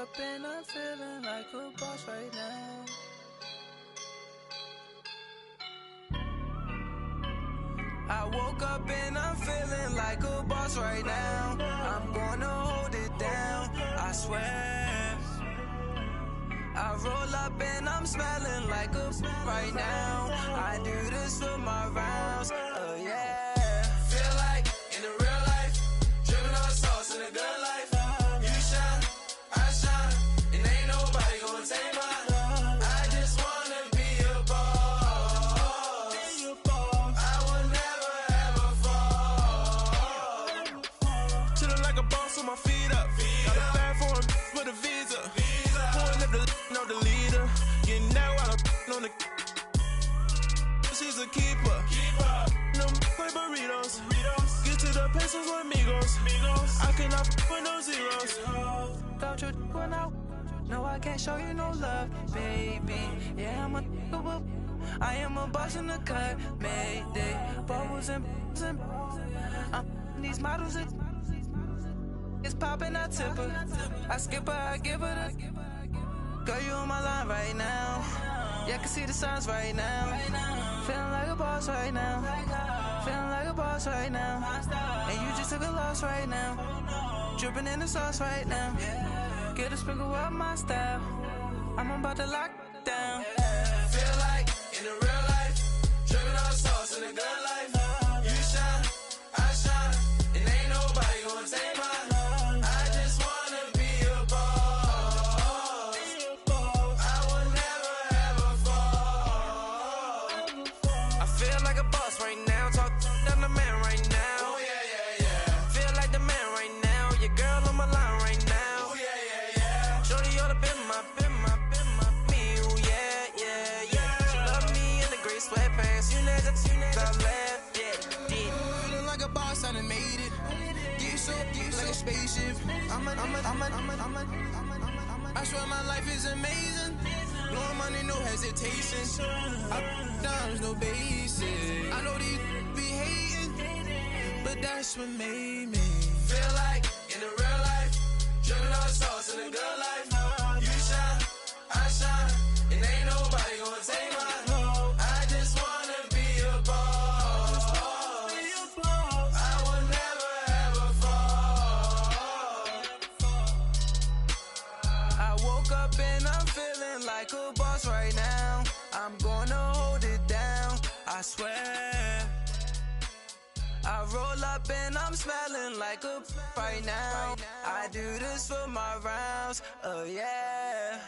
up and I'm feeling like a boss right now. I woke up and I'm feeling like a boss right now. I'm gonna hold it down, I swear. I roll up and I'm smelling like a right now. I do this for my rounds, oh yeah. Feel like in the real life, dripping on sauce in the good life. You shine, I shine, and ain't nobody gonna take mine. I just wanna be a boss. I will never ever fall. Chillin' like a boss with my feet up. Got a bag for him with a visa. Pulling up the know the leader. Getting that while I'm on the. She's a keeper. No play burritos. Get to the pesos with amigos. I cannot with no zeros. Without you going out, no, I can't show you no love, baby. Yeah, I'm a whoop. I am a boss in the cut, Mayday. Bubbles and I'm these models. It's popping, I tip her. I skip her, I give her the. Girl, you on my line right now. Yeah, I can see the signs right now. Feeling like a boss right now. Feeling like a boss right now. And you just took a loss right now. Dripping in the sauce right now. Get a sprinkle up my style. I'm about to lock down. Feel like in the real life, dripping on sauce in the good life. You shine, I shine, and ain't nobody gonna take mine. I just wanna be a boss. I will never ever fall. I feel like a boss right now. Talk down the man right now. Oh yeah. Feel like the man right now. Your girl on my line right now. Oh yeah. Shorty all up in my me. Oh yeah. She love me in the gray sweatpants. You know that I left. Yeah. Feeling like a boss, I done made it. Get so like a spaceship. I swear my life is amazing. Blowing money, no hesitation. Up, downs, no basic. I know these be hating, but that's what made me feel like in the real life, dripping on sauce in the good life. You shine, I shine, and ain't nobody gonna take mine. I just wanna be a boss. I will never ever fall. I woke up and I'm feeling like a boss right now. I'm gonna hold it down, I swear. I roll up and I'm smelling like a right now. I do this for my rounds, oh yeah.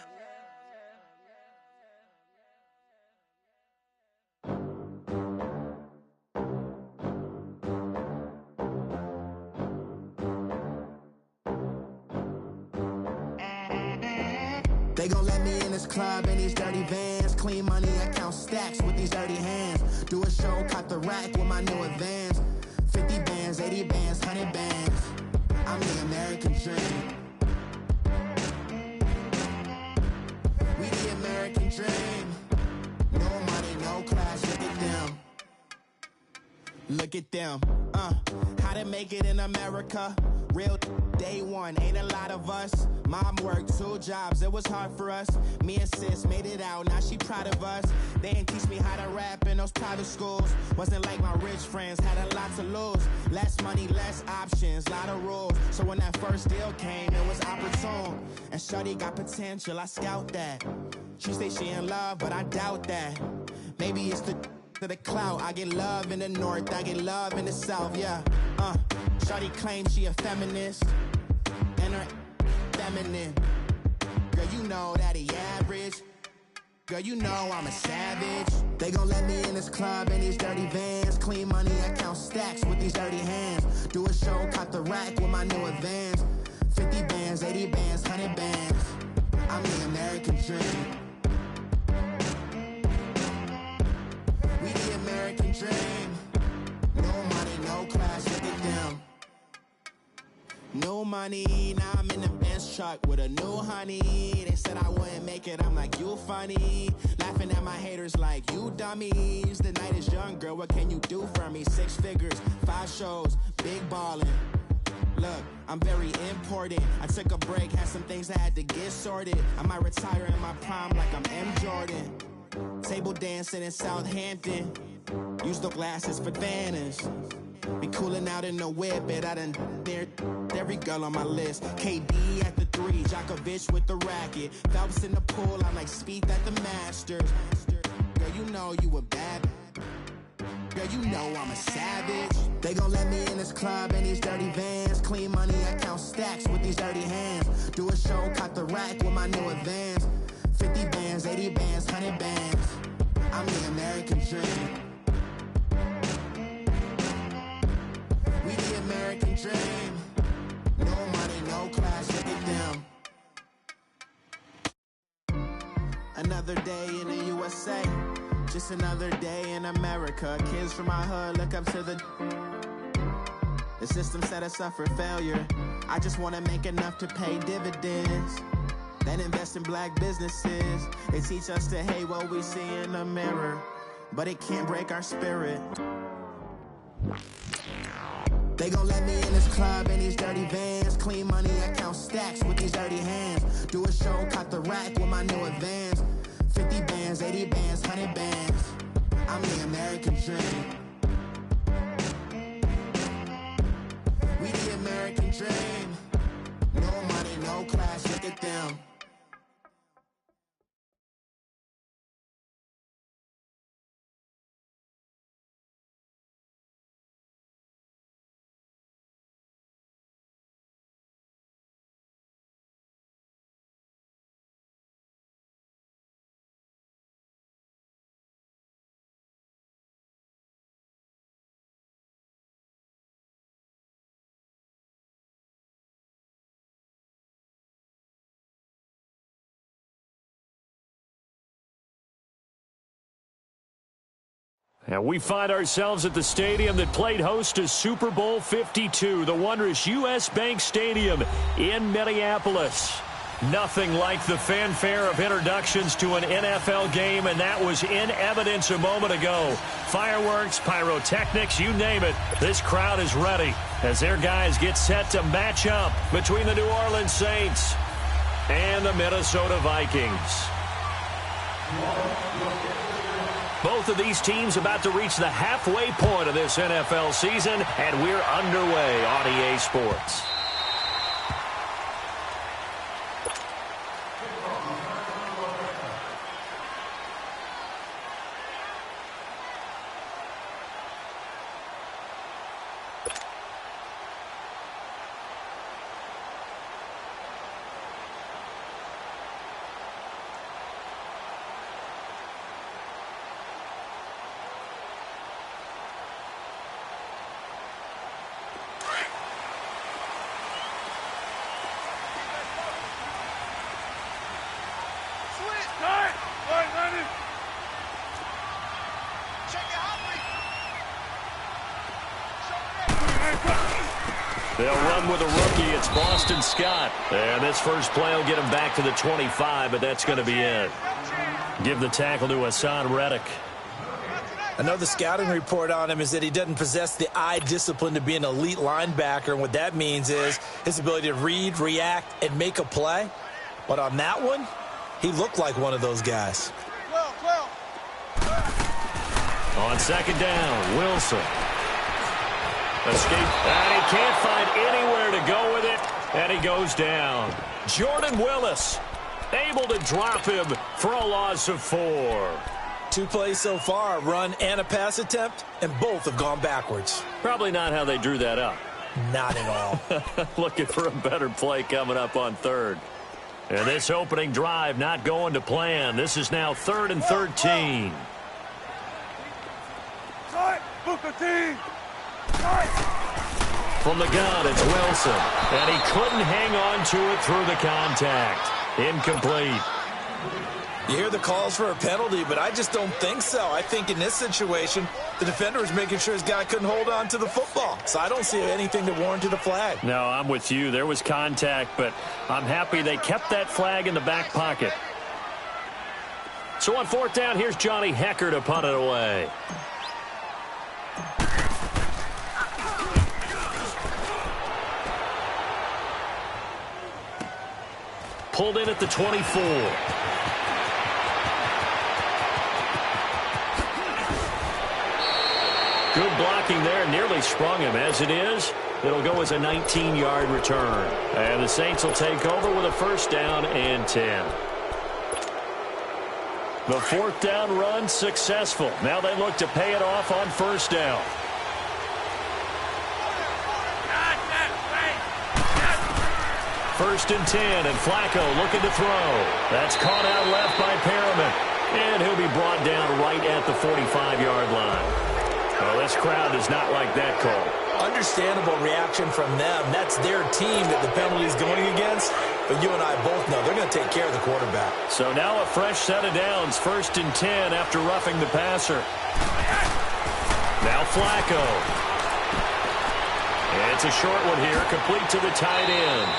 They gon' let me in this club in these dirty vans. Clean money, I count stacks with these dirty hands. Do a show, caught the rack with my new advance. 50 bands, 80 bands, 100 bands. I'm the American dream. We the American dream. No money, no class, look at them. Look at them, how to make it in America. Real day one, ain't a lot of us. Mom worked 2 jobs, it was hard for us. Me and sis made it out, now she proud of us. They didn't teach me how to rap in those private schools. Wasn't like my rich friends, had a lot to lose. Less money, less options, lot of rules. So when that first deal came, it was opportune. And shorty got potential, I scout that. She say she in love, but I doubt that. Maybe it's the clout. I get love in the north, I get love in the south, yeah. Shorty claims she a feminist, and her feminine. Girl, you know that he average. Girl, you know I'm a savage. They gon' let me in this club in these dirty vans. Clean money, I count stacks with these dirty hands. Do a show, caught the rack with my new advance. 50 bands, 80 bands, 100 bands. I'm the American dream. We the American dream. No money, no class, look at them. No money, now I'm in the Benz truck with a new honey. They said I wouldn't make it, I'm like, you funny. Laughing at my haters like, you dummies. The night is young, girl, what can you do for me? 6 figures, 5 shows, big ballin'. Look, I'm very important. I took a break, had some things I had to get sorted. I might retire in my prime like I'm M. Jordan. Table dancing in Southampton. Use the glasses for Vanish. Be cooling out in the whip, but I done there every girl on my list. KD at the 3, Djokovic with the racket. Phelps in the pool, I'm like Spieth at the Masters. Girl, you know you a bad. Girl, you know I'm a savage. They gon' let me in this club in these dirty vans. Clean money, I count stacks with these dirty hands. Do a show, cut the rack with my new advance. 50 bands, 80 bands, 100 bands. I'm the American dream. We the American dream. No money, no class, look at them. Another day in the USA. Just another day in America. Kids from my hood look up to the system set us up for failure. I just want to make enough to pay dividends. Then invest in black businesses. They teach us to hate what we see in the mirror, but it can't break our spirit. They gon' let me in this club in these dirty vans. Clean money, I count stacks with these dirty hands. Do a show, cut the rack with my new advance. 50 bands, 80 bands, 100 bands. I'm the American dream. We the American dream. No money, no class, look at them. And we find ourselves at the stadium that played host to Super Bowl 52, the wondrous U.S. Bank Stadium in Minneapolis. Nothing like the fanfare of introductions to an NFL game, and that was in evidence a moment ago. Fireworks, pyrotechnics, you name it. This crowd is ready as their guys get set to match up between the New Orleans Saints and the Minnesota Vikings. Both of these teams about to reach the halfway point of this NFL season, and we're underway on EA Sports. They'll run with a rookie. It's Boston Scott. And this first play will get him back to the 25, but that's going to be it. Give the tackle to Hassan Reddick. I know the scouting report on him is that he doesn't possess the eye discipline to be an elite linebacker. And what that means is his ability to read, react, and make a play. But on that one, he looked like one of those guys. On second down, Wilson. Escape, and he can't find anywhere to go with it, and he goes down. Jordan Willis able to drop him for a loss of 4. 2 plays so far, a run and a pass attempt, and both have gone backwards. Probably not how they drew that up. Not at all. Looking for a better play coming up on third. And this opening drive not going to plan. This is now 3rd and 13. From the gun, it's Wilson. And he couldn't hang on to it through the contact. Incomplete. You hear the calls for a penalty, but I just don't think so. I think in this situation, the defender was making sure his guy couldn't hold on to the football. So I don't see anything that warranted a flag. No, I'm with you. There was contact, but I'm happy they kept that flag in the back pocket. So on 4th down, here's Johnny Hecker to punt it away. pulled in at the 24. Good blocking there, nearly sprung him. As it is, it'll go as a 19-yard return. And the Saints will take over with a first down and 10. The fourth down run successful. Now they look to pay it off on first down. First and 10, and Flacco looking to throw. That's caught out left by Perriman. And he'll be brought down right at the 45-yard line. Well, this crowd does not like that call. Understandable reaction from them. That's their team that the penalty's going against. But you and I both know they're going to take care of the quarterback. So now a fresh set of downs. First and 10 after roughing the passer. Now Flacco. It's a short one here, complete to the tight end.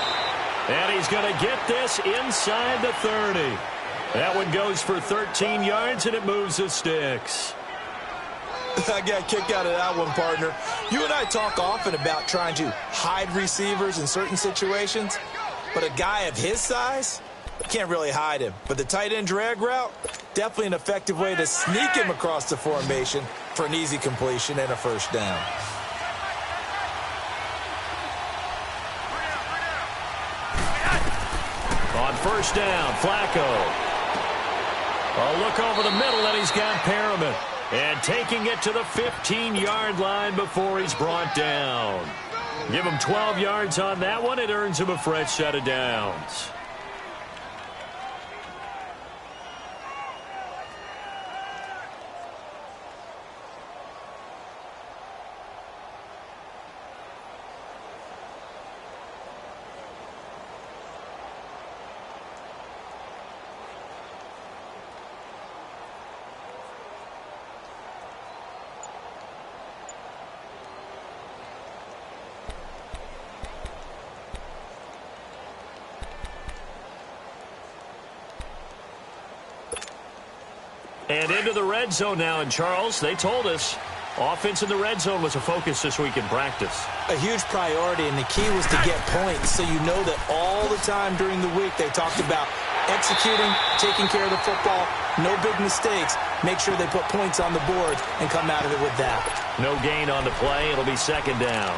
And he's going to get this inside the 30. That one goes for 13 yards, and it moves the sticks. I got a kick out of that one, partner. You and I talk often about trying to hide receivers in certain situations, but a guy of his size, can't really hide him. But the tight end drag route, definitely an effective way to sneak him across the formation for an easy completion and a first down. On first down, Flacco. A look over the middle, and he's got Perriman. And taking it to the 15-yard line before he's brought down. Give him 12 yards on that one. It earns him a fresh set of downs. And into the red zone now. And, Charles, they told us offense in the red zone was a focus this week in practice. A huge priority, and the key was to get points. So you know that all the time during the week they talked about executing, taking care of the football, no big mistakes. Make sure they put points on the board and come out of it with that. No gain on the play. It'll be second down.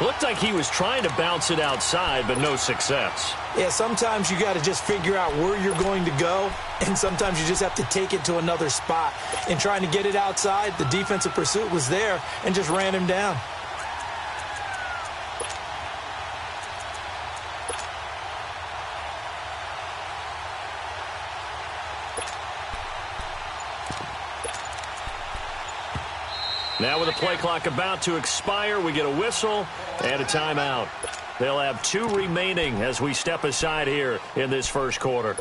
Looked like he was trying to bounce it outside, but no success. Yeah, sometimes you got to just figure out where you're going to go, and sometimes you just have to take it to another spot. In trying to get it outside, the defensive pursuit was there and just ran him down. Now with the play clock about to expire, we get a whistle and a timeout. They'll have 2 remaining as we step aside here in this first quarter.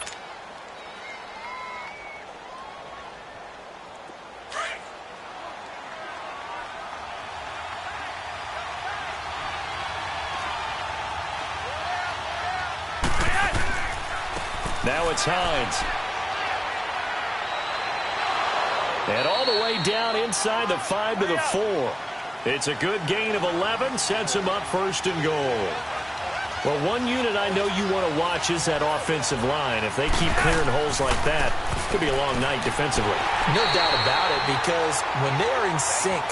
Now it's Hines. And all the way down inside the 5 to the 4. It's a good gain of 11, sets him up first and goal. Well, one unit I know you want to watch is that offensive line. If they keep clearing holes like that, it could be a long night defensively. No doubt about it, because when they are in sync,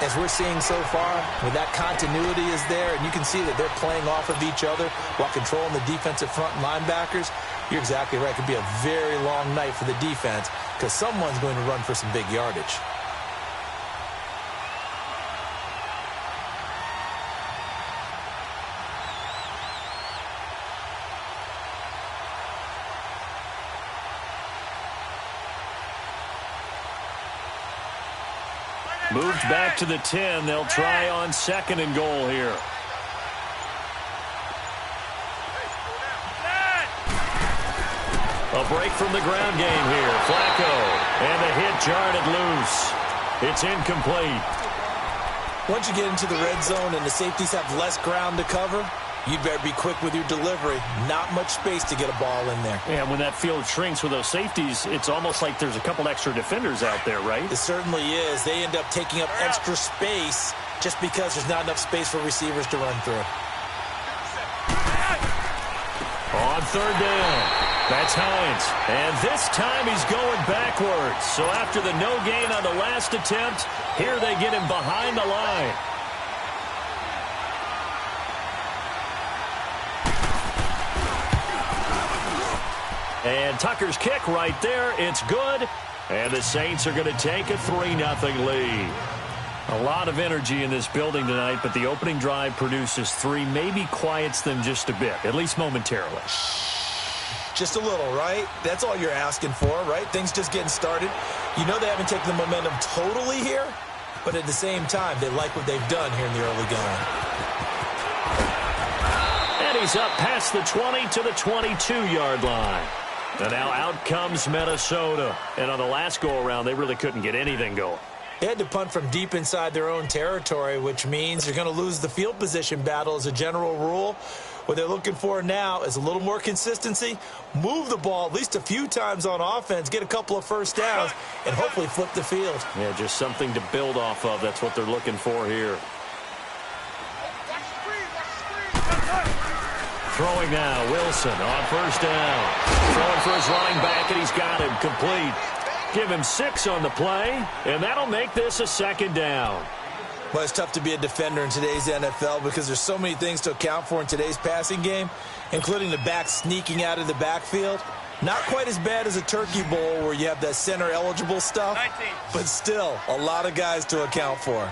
as we're seeing so far, when that continuity is there, and you can see that they're playing off of each other while controlling the defensive front linebackers, you're exactly right. It could be a very long night for the defense because someone's going to run for some big yardage. Moved back to the 10. They'll try on second and goal here. A break from the ground game here. Flacco. And the hit jarred loose. It's incomplete. Once you get into the red zone and the safeties have less ground to cover, you better be quick with your delivery. Not much space to get a ball in there. Yeah, when that field shrinks with those safeties, it's almost like there's a couple extra defenders out there, right? It certainly is. They end up taking up extra space just because there's not enough space for receivers to run through. On third down, that's Hines. And this time he's going backwards. So after the no gain on the last attempt, here they get him behind the line. And Tucker's kick right there. It's good. And the Saints are going to take a 3-0 lead. A lot of energy in this building tonight, but the opening drive produces 3, maybe quiets them just a bit, at least momentarily. Just a little, right? That's all you're asking for, right? Things just getting started. You know they haven't taken the momentum totally here, but at the same time, they like what they've done here in the early going. And he's up past the 20 to the 22-yard line. And now out comes Minnesota. And on the last go-around, they really couldn't get anything going. They had to punt from deep inside their own territory, which means you're going to lose the field position battle as a general rule. What they're looking for now is a little more consistency, move the ball at least a few times on offense, get a couple of first downs, and hopefully flip the field. Yeah, just something to build off of. That's what they're looking for here. Throwing now, Wilson on first down. Throwing for his running back, and he's got him complete. Give him 6 on the play, and that'll make this a second down. Well, it's tough to be a defender in today's NFL because there's so many things to account for in today's passing game, including the back sneaking out of the backfield. Not quite as bad as a Turkey Bowl where you have that center-eligible stuff, but still a lot of guys to account for.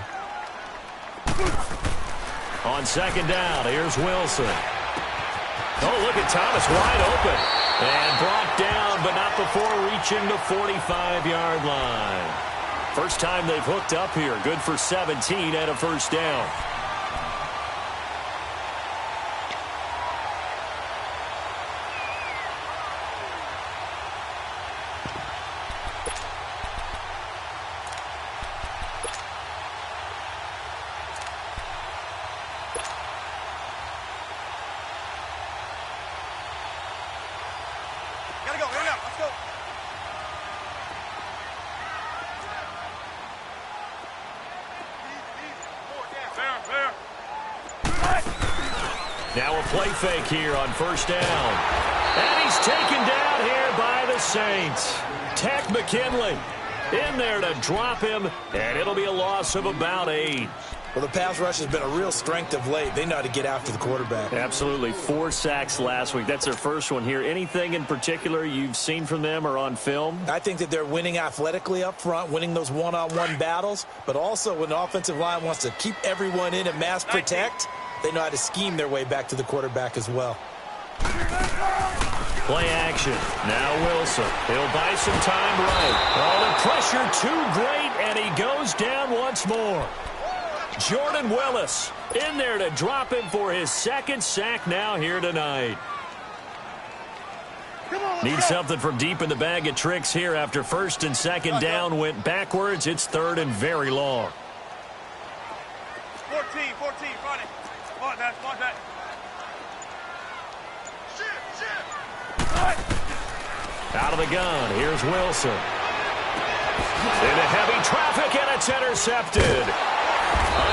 On second down, here's Wilson. Oh, look at Thomas wide open. And brought down, but not before reaching the 45-yard line. First time they've hooked up here. Good for 17 and a first down. Now a play fake here on first down. And he's taken down here by the Saints. Tech McKinley in there to drop him, and it'll be a loss of about 8. Well, the pass rush has been a real strength of late. They know how to get after the quarterback. Absolutely. 4 sacks last week. That's their first one here. Anything in particular you've seen from them or on film? I think that they're winning athletically up front, winning those one-on-one battles, but also when the offensive line wants to keep everyone in and mass protect, they know how to scheme their way back to the quarterback as well. Play action. Now Wilson. He'll buy some time right. Oh, the pressure too great, and he goes down once more. Jordan Willis in there to drop him for his 2nd sack now here tonight. Need something from deep in the bag of tricks here after 1st and 2nd down went backwards. It's 3rd and very long. 14, front it. Spot that. Out of the gun, here's Wilson. Into heavy traffic, and it's intercepted.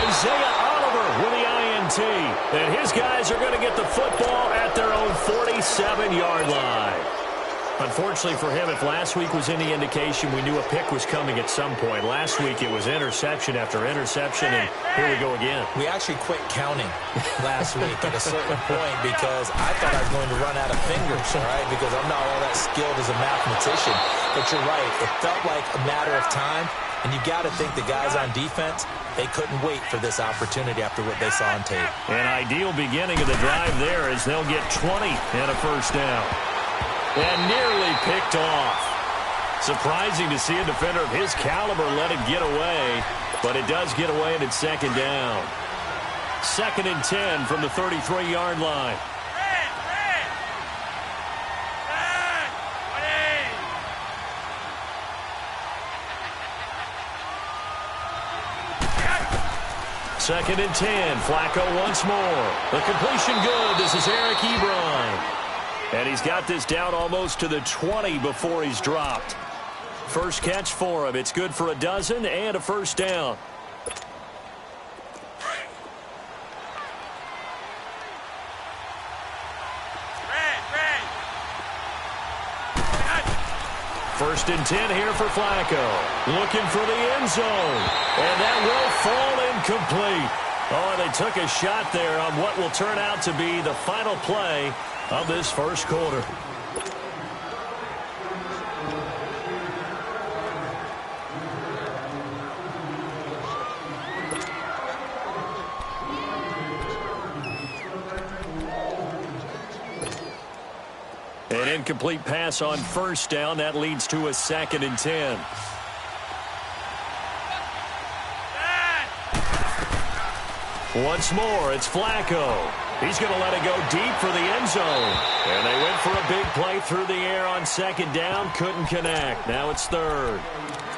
Isaiah Oliver with the INT. And his guys are going to get the football at their own 47-yard line. Unfortunately for him, if last week was any indication, we knew a pick was coming at some point. Last week it was interception after interception, and here we go again. We actually quit counting last week at a certain point because I thought I was going to run out of fingers, all right, because I'm not all that skilled as a mathematician. But you're right. It felt like a matter of time, and you got to think the guys on defense, they couldn't wait for this opportunity after what they saw on tape. An ideal beginning of the drive there as they'll get 20 and a first down. And nearly picked off. Surprising to see a defender of his caliber let it get away, but it does get away and it's 2nd down. 2nd and 10 from the 33-yard line. Second and 10. Flacco once more. The completion good. This is Eric Ebron. And he's got this down almost to the 20 before he's dropped. First catch for him. It's good for a dozen and a first down. Red. First and 10 here for Flacco. Looking for the end zone. And that will fall incomplete. Oh, they took a shot there on what will turn out to be the final play of this first quarter. An incomplete pass on first down. That leads to a 2nd and 10. Once more, it's Flacco. He's going to let it go deep for the end zone. And they went for a big play through the air on 2nd down. Couldn't connect. Now it's 3rd.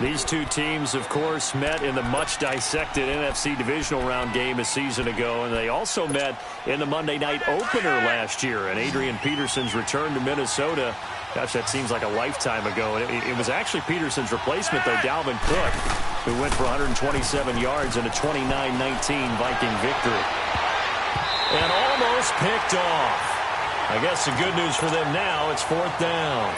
These two teams, of course, met in the much-dissected NFC divisional round game a season ago, and they also met in the Monday night opener last year. And Adrian Peterson's return to Minnesota, gosh, that seems like a lifetime ago. It was actually Peterson's replacement, though, Dalvin Cook, who went for 127 yards in a 29-19 Viking victory. And almost picked off. I guess the good news for them now, it's 4th down.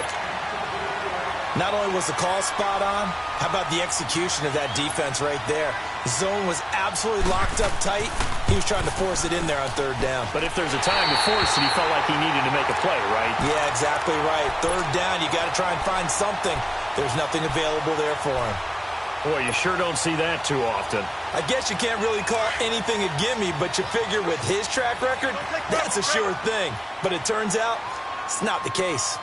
Not only was the call spot on, how about the execution of that defense right there? The zone was absolutely locked up tight. He was trying to force it in there on 3rd down. But if there's a time to force it, he felt like he needed to make a play, right? Yeah, exactly right. 3rd down, you got to try and find something. There's nothing available there for him. Boy, you sure don't see that too often. I guess you can't really call anything a gimme, but you figure with his track record, that's a sure thing. But it turns out, it's not the case.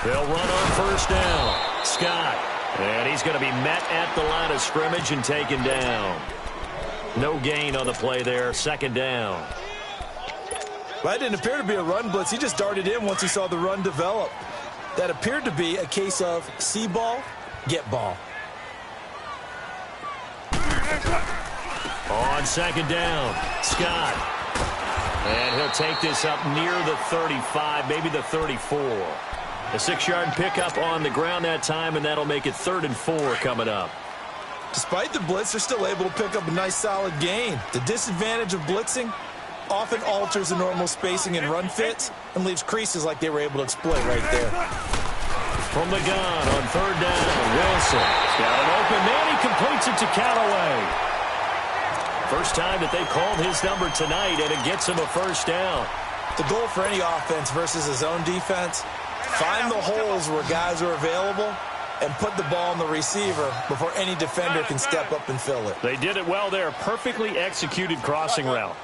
They'll run on 1st down. Scott. And he's going to be met at the line of scrimmage and taken down. No gain on the play there. 2nd down. Well, that didn't appear to be a run blitz. He just darted in once he saw the run develop. That appeared to be a case of see ball, get ball. On 2nd down, Scott. And he'll take this up near the 35, maybe the 34. A 6-yard pickup on the ground that time, and that'll make it 3rd and 4 coming up. Despite the blitz, they're still able to pick up a nice solid gain. The disadvantage of blitzing often alters the normal spacing and run fits and leaves creases like they were able to exploit right there. From the gun on 3rd down, Wilson's got an open man. He completes it to Callaway. First time that they've called his number tonight, and it gets him a 1st down. The goal for any offense versus his own defense, find the holes where guys are available and put the ball on the receiver before any defender can step up and fill it. They did it well there. Perfectly executed crossing route.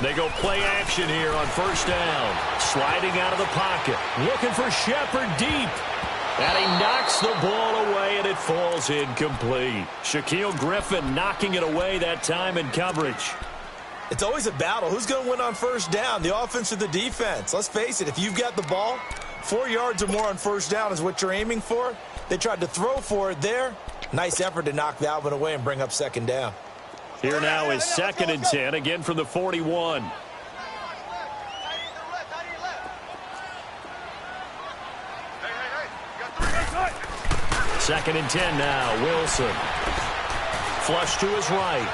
They go play action here on 1st down. Sliding out of the pocket. Looking for Shepard deep. And he knocks the ball away, and it falls incomplete. Shaquille Griffin knocking it away that time in coverage. It's always a battle. Who's going to win on 1st down, the offense or the defense? Let's face it, if you've got the ball, 4 yards or more on 1st down is what you're aiming for. They tried to throw for it there. Nice effort to knock that one away and bring up 2nd down. Here now is 2nd and 10, again from the 41. Second and 10 now, Wilson. Flush to his right.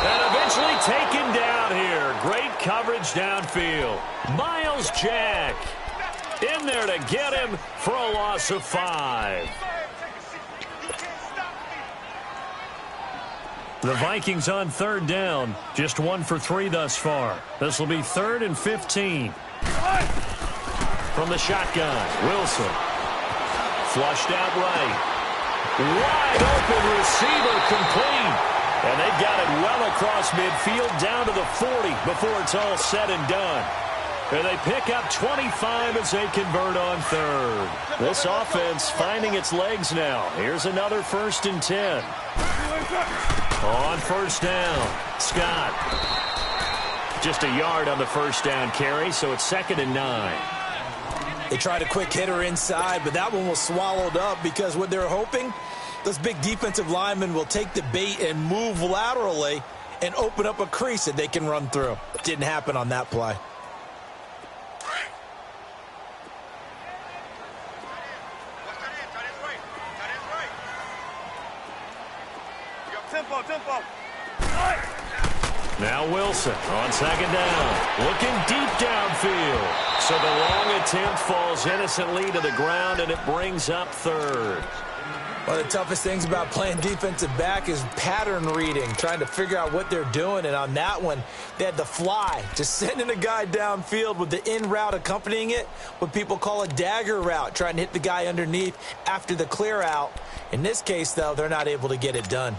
And eventually taken down here. Great coverage downfield. Miles Jack in there to get him for a loss of 5. The Vikings on 3rd down. Just 1 for 3 thus far. This will be 3rd and 15. From the shotgun, Wilson. Flushed out right. Wide open receiver complete. And they've got it well across midfield down to the 40 before it's all said and done. And they pick up 25 as they convert on 3rd. This offense finding its legs now. Here's another 1st and 10. On 1st down, Scott. Just a yard on the 1st down carry, so it's 2nd and 9. They tried a quick hitter inside, but that one was swallowed up because what they're hoping, those big defensive linemen will take the bait and move laterally and open up a crease that they can run through. Didn't happen on that play. Now Wilson on second down. Looking deep downfield. So the long attempt falls innocently to the ground, and it brings up third. One of the toughest things about playing defensive back is pattern reading, trying to figure out what they're doing. And on that one, they had the fly, just sending a guy downfield with the in route accompanying it, what people call a dagger route, trying to hit the guy underneath after the clear out. In this case, though, they're not able to get it done.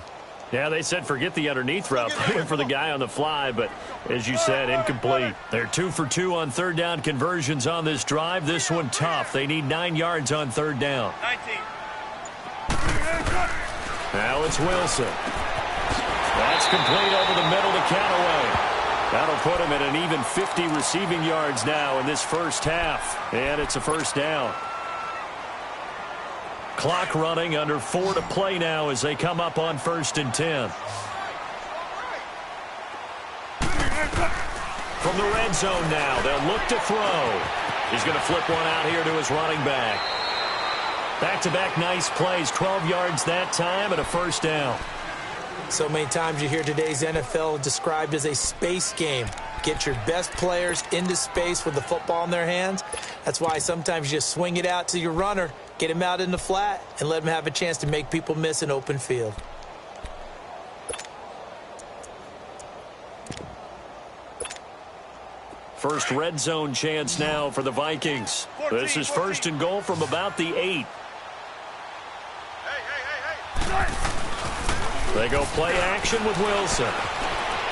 Yeah, they said forget the underneath route. They went for the guy on the fly, but as you said, incomplete. They're 2 for 2 on third down conversions on this drive. This one tough. They need 9 yards on third down. 19. Now it's Wilson. That's complete over the middle to Callaway. That'll put him at an even 50 receiving yards now in this first half. And it's a first down. Clock running, under 4 to play now as they come up on 1st and 10. From the red zone now, they'll look to throw. He's going to flip one out here to his running back. Back-to-back nice plays, 12 yards that time and a first down. So many times you hear today's NFL described as a space game. Get your best players into space with the football in their hands. That's why sometimes you just swing it out to your runner, get him out in the flat, and let him have a chance to make people miss an open field. First red zone chance now for the Vikings. This is 1st and goal from about the 8. They go play action with Wilson.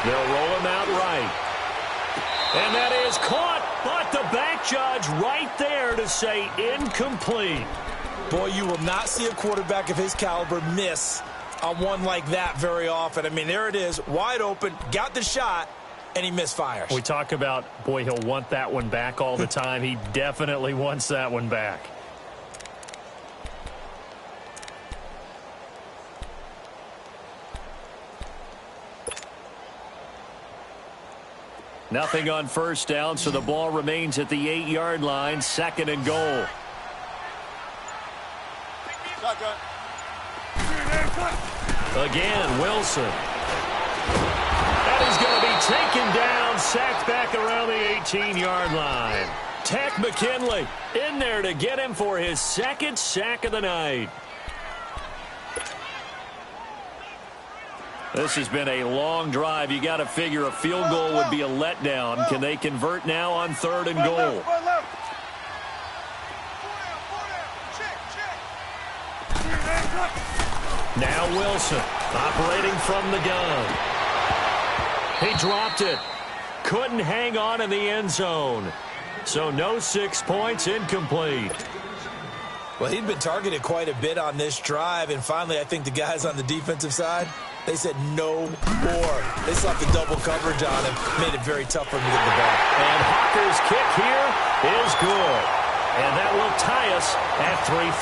They'll roll him out right. And that is caught, but the back judge right there to say incomplete. Boy, you will not see a quarterback of his caliber miss on one like that very often. I mean, there it is, wide open, got the shot, and he misfires. We talk about, boy, he'll want that one back all the time. He definitely wants that one back. Nothing on first down, so the ball remains at the 8-yard line, 2nd and goal. Again, Wilson. And he's going to be taken down, sacked back around the 18-yard line. Tack McKinley in there to get him for his 2nd sack of the night. This has been a long drive. You got to figure a field goal would be a letdown. Can they convert now on 3rd and goal? Now Wilson operating from the gun. He dropped it. Couldn't hang on in the end zone. So no 6 points, incomplete. Well, he'd been targeted quite a bit on this drive, and finally I think the guys on the defensive side, they said no more. They slapped the double coverage on him, made it very tough for him to get the ball. And Hawker's kick here is good. And that will tie us at 3-3.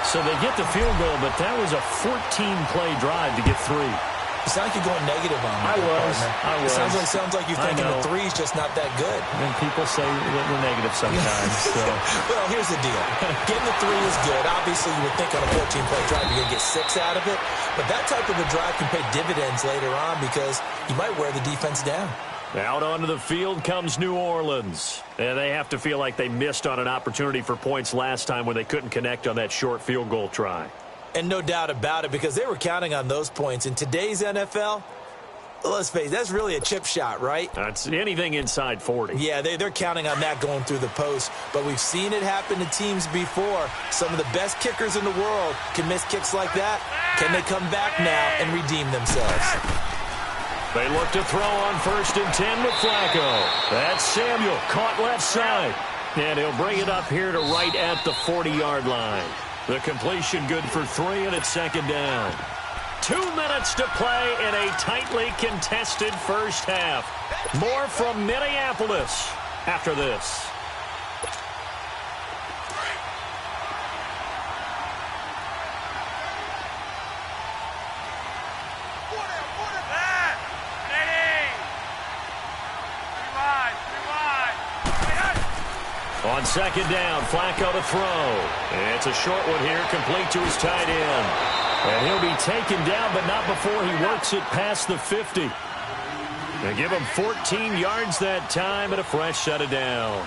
So they get the field goal, but that was a 14-play drive to get 3. You sound like you're going negative on me. I was. It sounds like you're thinking the 3's just not that good. And people say we're negative sometimes. So. Well, here's the deal. Getting the 3 is good. Obviously, you would think on a 14-play drive you're going to get 6 out of it. But that type of a drive can pay dividends later on because you might wear the defense down. Out onto the field comes New Orleans. And they have to feel like they missed on an opportunity for points last time when they couldn't connect on that short field goal try. And no doubt about it, because they were counting on those points. In today's NFL, let's face it, that's really a chip shot, right? That's anything inside 40. Yeah, they're counting on that going through the post. But we've seen it happen to teams before. Some of the best kickers in the world can miss kicks like that. Can they come back now and redeem themselves? They look to throw on 1st and 10 with Flacco. That's Samuel, caught left side. And he'll bring it up here to right at the 40-yard line. The completion good for 3, and it's 2nd down. 2 minutes to play in a tightly contested first half. More from Minneapolis after this. On 2nd down, Flacco to throw. It's a short one here, complete to his tight end. And he'll be taken down, but not before he works it past the 50. They give him 14 yards that time and a fresh set of downs.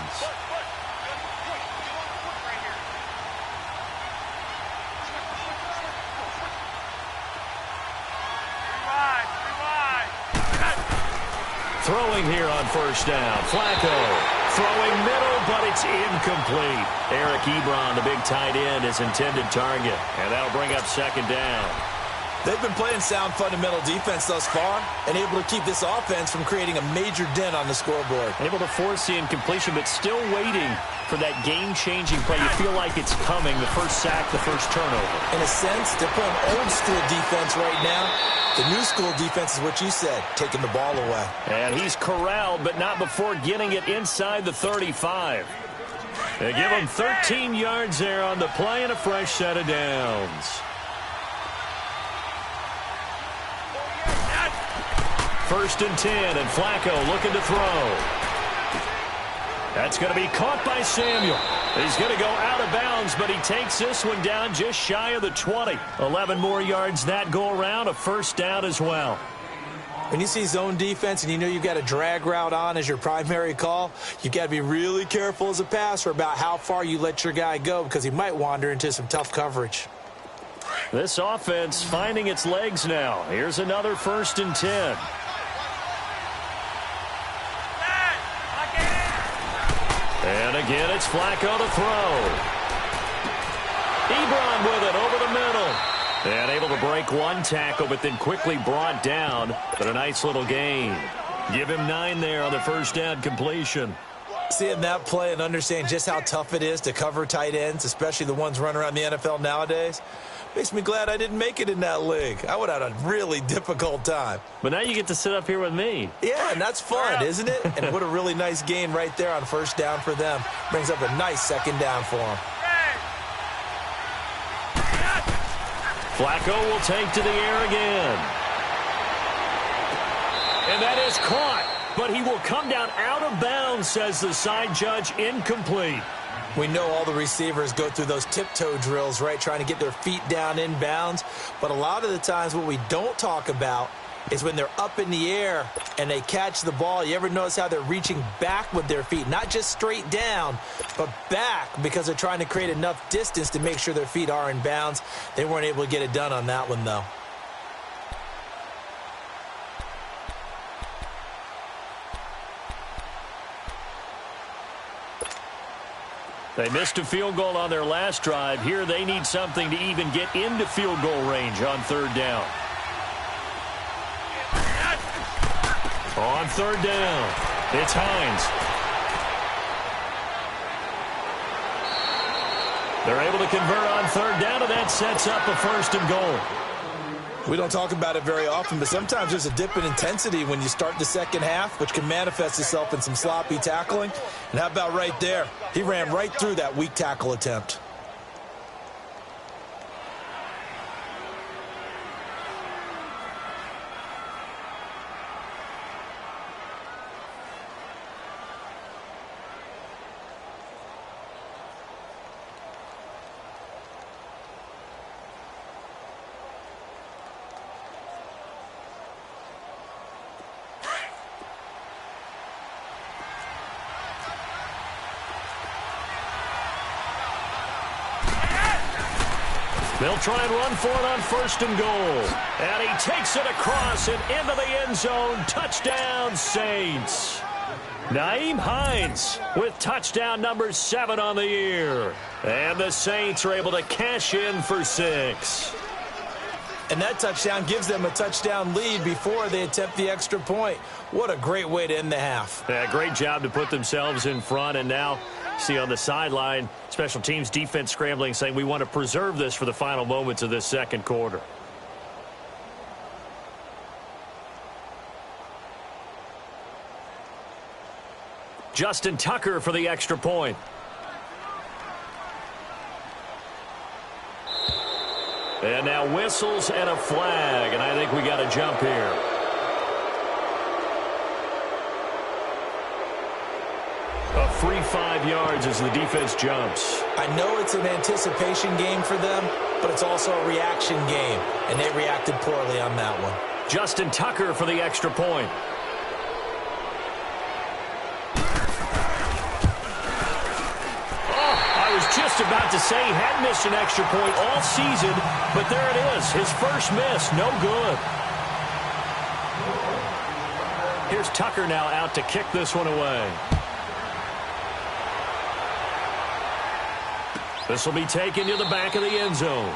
Throwing here on first down. Flacco throwing middle, but it's incomplete. Eric Ebron, the big tight end, his intended target. And that'll bring up second down. They've been playing sound fundamental defense thus far and able to keep this offense from creating a major dent on the scoreboard. Able to force the incompletion, but still waiting for that game-changing play. You feel like it's coming, the first sack, the first turnover. In a sense, they're playing old-school defense right now. The new school defense is what you said, taking the ball away. And he's corralled, but not before getting it inside the 35. They give him 13 yards there on the play and a fresh set of downs. First and 10, and Flacco looking to throw. That's going to be caught by Samuel. He's going to go out of bounds, but he takes this one down just shy of the 20. 11 more yards that go around, a first down as well. When you see zone defense and you know you've got a drag route on as your primary call, you've got to be really careful as a passer about how far you let your guy go because he might wander into some tough coverage. This offense finding its legs now. Here's another first and 10. And again, it's Flacco to throw. Ebron with it over the middle. And able to break one tackle, but then quickly brought down. But a nice little gain. Give him 9 there on the first down completion. Seeing that play and understanding just how tough it is to cover tight ends, especially the ones running around the NFL nowadays, makes me glad I didn't make it in that league. I would have had a really difficult time. But now you get to sit up here with me. Yeah, and that's fun, isn't it? And what a really nice gain right there on first down for them. Brings up a nice second down for them. Flacco will take to the air again. And that is caught. But he will come down out of bounds, says the side judge, incomplete. We know all the receivers go through those tiptoe drills, right, trying to get their feet down in bounds. But a lot of the times what we don't talk about is when they're up in the air and they catch the ball. You ever notice how they're reaching back with their feet? Not just straight down, but back because they're trying to create enough distance to make sure their feet are in bounds. They weren't able to get it done on that one, though. They missed a field goal on their last drive. Here they need something to even get into field goal range on third down. On third down, it's Hines. They're able to convert on third down, and that sets up a first and goal. We don't talk about it very often, but sometimes there's a dip in intensity when you start the second half, which can manifest itself in some sloppy tackling. And how about right there? He ran right through that weak tackle attempt. They'll try and run for it on first and goal. And he takes it across and into the end zone. Touchdown, Saints. Nyheim Hines with touchdown number 7 on the year. And the Saints are able to cash in for 6. And that touchdown gives them a touchdown lead before they attempt the extra point. What a great way to end the half. Yeah, great job to put themselves in front. And now, see on the sideline, special teams defense scrambling, saying we want to preserve this for the final moments of this second quarter. Justin Tucker for the extra point. And now whistles and a flag, and I think we got a jump here. A free 5 yards as the defense jumps. I know it's an anticipation game for them, but it's also a reaction game, and they reacted poorly on that one. Justin Tucker for the extra point. just about to say he hadn't missed an extra point all season, but there it is. His first miss, no good. Here's Tucker now out to kick this one away. This will be taken to the back of the end zone.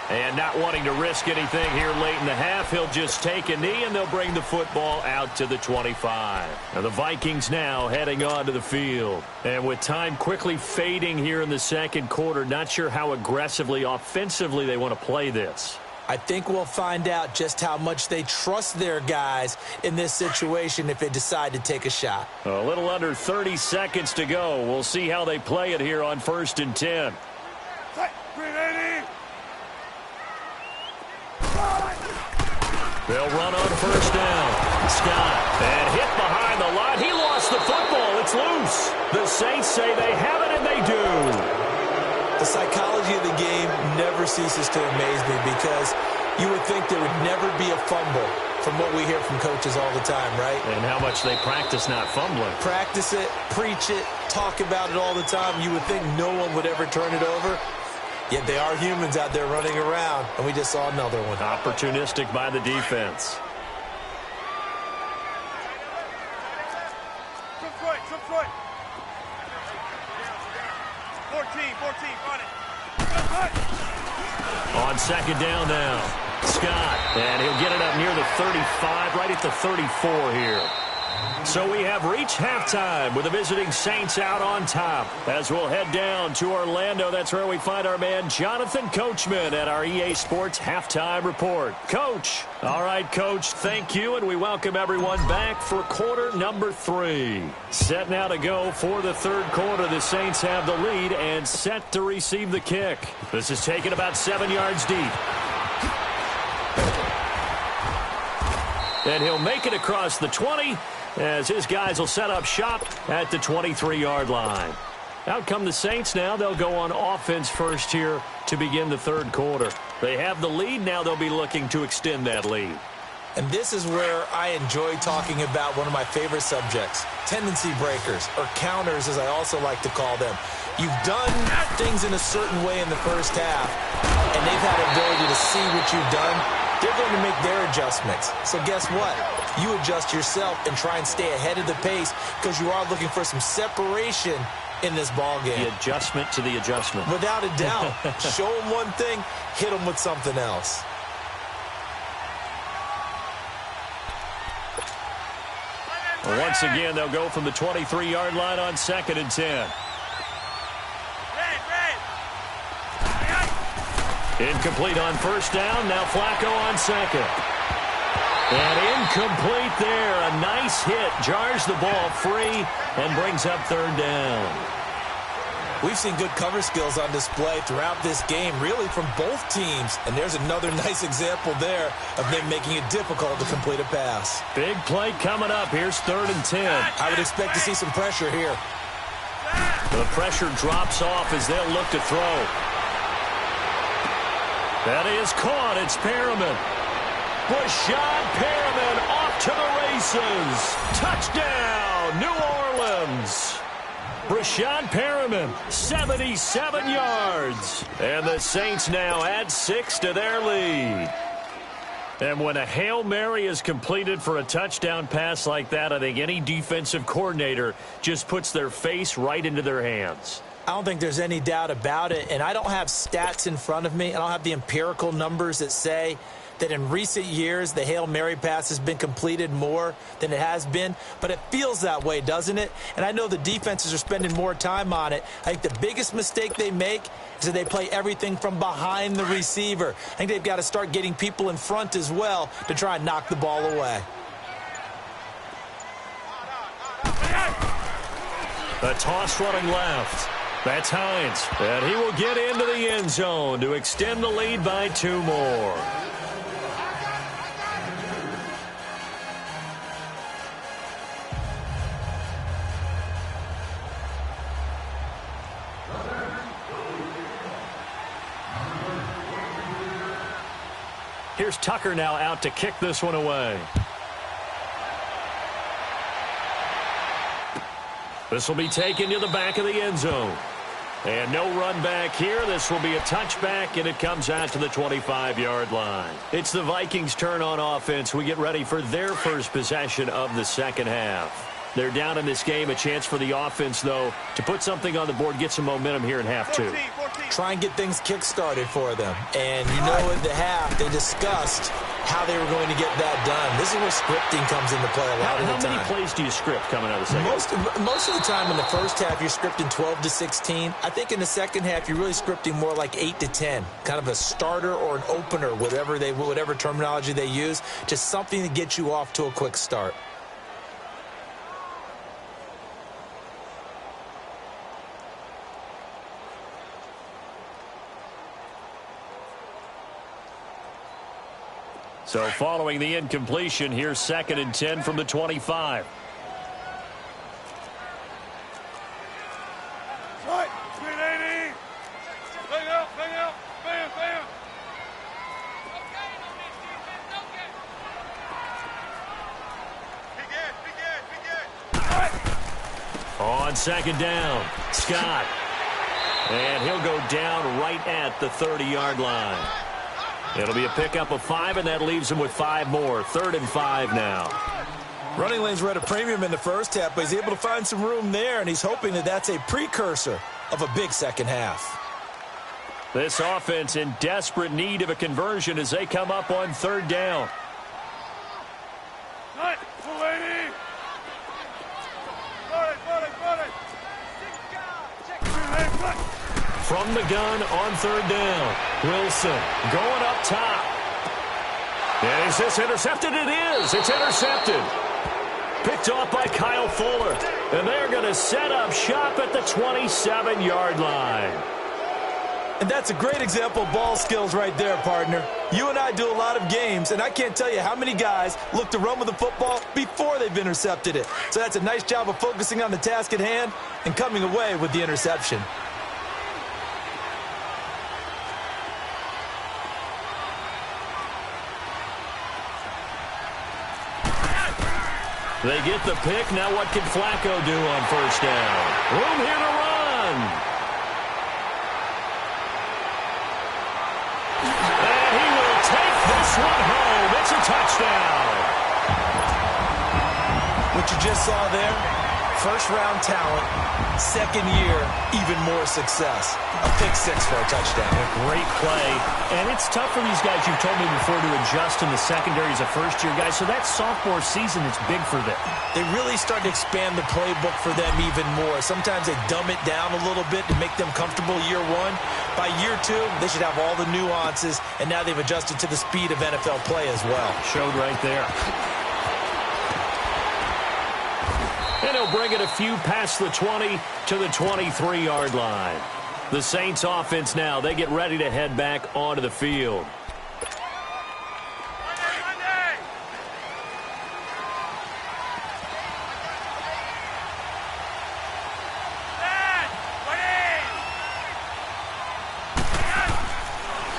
And not wanting to risk anything here late in the half, he'll just take a knee, and they'll bring the football out to the 25. Now the Vikings now heading onto the field. And with time quickly fading here in the second quarter, not sure how aggressively, offensively they want to play this. I think we'll find out just how much they trust their guys in this situation if they decide to take a shot. A little under 30 seconds to go. We'll see how they play it here on 1st and 10. They'll run on first down. Scott, and hit behind the line. He lost the football. It's loose. The Saints say they have it, and they do. The psychology of the game never ceases to amaze me because you would think there would never be a fumble from what we hear from coaches all the time, right? And how much they practice not fumbling. Practice it, preach it, talk about it all the time. You would think no one would ever turn it over. Yet they are humans out there running around, and we just saw another one. Opportunistic by the defense. Some foot. 14, run it. On second down now. Scott, and he'll get it up near the 35, right at the 34 here. So we have reached halftime with the visiting Saints out on top. As we'll head down to Orlando, that's where we find our man Jonathan Coachman at our EA Sports Halftime Report. Coach. All right, Coach, thank you, and we welcome everyone back for quarter number 3. Set now to go for the third quarter. The Saints have the lead and set to receive the kick. This is taken about 7 yards deep. And he'll make it across the 20 as his guys will set up shop at the 23-yard line. Out come the Saints now. They'll go on offense first here to begin the third quarter. They have the lead. Now they'll be looking to extend that lead. And this is where I enjoy talking about one of my favorite subjects, tendency breakers, or counters as I also like to call them. You've done things in a certain way in the first half, and they've had the ability to see what you've done. They're going to make their adjustments. So guess what? You adjust yourself and try and stay ahead of the pace because you are looking for some separation in this ball game. The adjustment to the adjustment. Without a doubt. Show them one thing, hit them with something else. Once again, they'll go from the 23-yard line on 2nd and 10. Incomplete on first down. Now Flacco on second. And incomplete there. A nice hit. Jars the ball free and brings up third down. We've seen good cover skills on display throughout this game, really from both teams. And there's another nice example there of them making it difficult to complete a pass. Big play coming up. Here's 3rd and 10. I would expect to see some pressure here. The pressure drops off as they'll look to throw. That is caught. It's Perriman. Rashad Perriman off to the races. Touchdown, New Orleans. Rashad Perriman, 77 yards. And the Saints now add 6 to their lead. And when a Hail Mary is completed for a touchdown pass like that, I think any defensive coordinator just puts their face right into their hands. I don't think there's any doubt about it, and I don't have stats in front of me. I don't have the empirical numbers that say that in recent years the Hail Mary pass has been completed more than it has been, but it feels that way, doesn't it? And I know the defenses are spending more time on it. I think the biggest mistake they make is that they play everything from behind the receiver. I think they've got to start getting people in front as well to try and knock the ball away. A toss running left. That's Hines, and he will get into the end zone to extend the lead by 2 more. Here's Tucker now out to kick this one away. This will be taken to the back of the end zone. And no run back here. This will be a touchback, and it comes out to the 25-yard line. It's the Vikings' turn on offense. We get ready for their first possession of the second half. They're down in this game. A chance for the offense, though, to put something on the board, get some momentum here in half 2. 14. Try and get things kick-started for them. And you know at the half, they discussed how they were going to get that done. This is where scripting comes into play a lot of the time. How many plays do you script coming out of the second half? Most of the time in the first half, you're scripting 12 to 16. I think in the second half, you're really scripting more like 8 to 10. Kind of a starter or an opener, whatever terminology they use. Just something to get you off to a quick start. So following the incompletion, here's 2nd and 10 from the 25. Right. 380. Bang out. Bam, bam. Be good. On 2nd down, Scott. And he'll go down right at the 30-yard line. It'll be a pickup of 5, and that leaves him with 5 more. 3rd and 5 now. Running lanes were at a premium in the first half, but he's able to find some room there, and he's hoping that that's a precursor of a big second half. This offense in desperate need of a conversion as they come up on 3rd down. Right. 280. From the gun on 3rd down. Wilson going up top. And is this intercepted? It is. It's intercepted. Picked off by Kyle Fuller. And they're going to set up shop at the 27-yard line. And that's a great example of ball skills right there, partner. You and I do a lot of games, and I can't tell you how many guys look to run with the football before they've intercepted it. So that's a nice job of focusing on the task at hand and coming away with the interception. They get the pick. Now what can Flacco do on 1st down? Room here to run. And he will take this one home. It's a touchdown. What you just saw there, first-round talent, second year, even more success. A pick 6 for a touchdown. A great play. And it's tough for these guys, you've told me before, to adjust in the secondary as a first-year guy. So that sophomore season is big for them. They really start to expand the playbook for them even more. Sometimes they dumb it down a little bit to make them comfortable year 1. By year 2, they should have all the nuances, and now they've adjusted to the speed of NFL play as well. Showed right there. And he'll bring it a few past the 20 to the 23-yard line. The Saints offense now, they get ready to head back onto the field.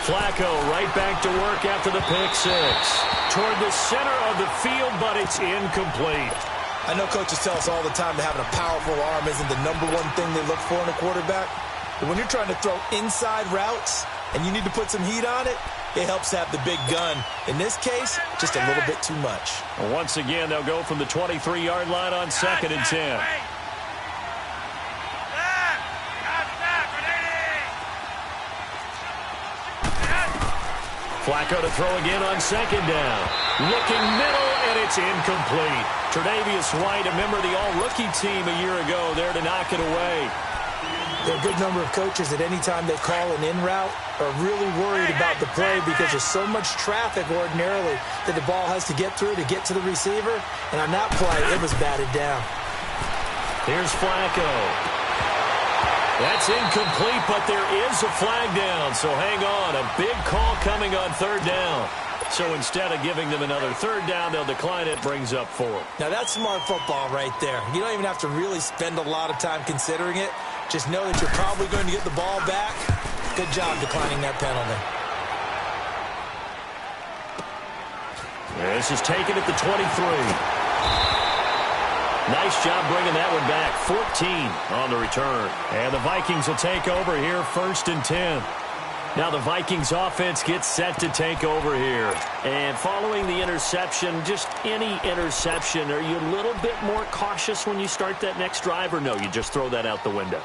Flacco right back to work after the pick 6. Toward the center of the field, but it's incomplete. I know coaches tell us all the time that having a powerful arm isn't the #1 thing they look for in a quarterback. But when you're trying to throw inside routes and you need to put some heat on it, it helps have the big gun. In this case, just a little bit too much. Well, once again, they'll go from the 23-yard line on 2nd and 10. Flacco to throw again on 2nd down. Looking middle, and it's incomplete. Tre'Davious White, a member of the all-rookie team a year ago, there to knock it away. There are a good number of coaches that any time they call an in route are really worried about the play because there's so much traffic ordinarily that the ball has to get through to get to the receiver. And on that play, it was batted down. Here's Flacco. That's incomplete, but there is a flag down. So hang on. A big call coming on 3rd down. So instead of giving them another 3rd down, they'll decline it. Brings up 4. Now, that's smart football right there. You don't even have to really spend a lot of time considering it. Just know that you're probably going to get the ball back. Good job declining that penalty. This is taken at the 23. Nice job bringing that one back. 14 on the return. And the Vikings will take over here, 1st and 10. Now the Vikings offense gets set to take over here. And following the interception, just any interception, are you a little bit more cautious when you start that next drive, or no, you just throw that out the window?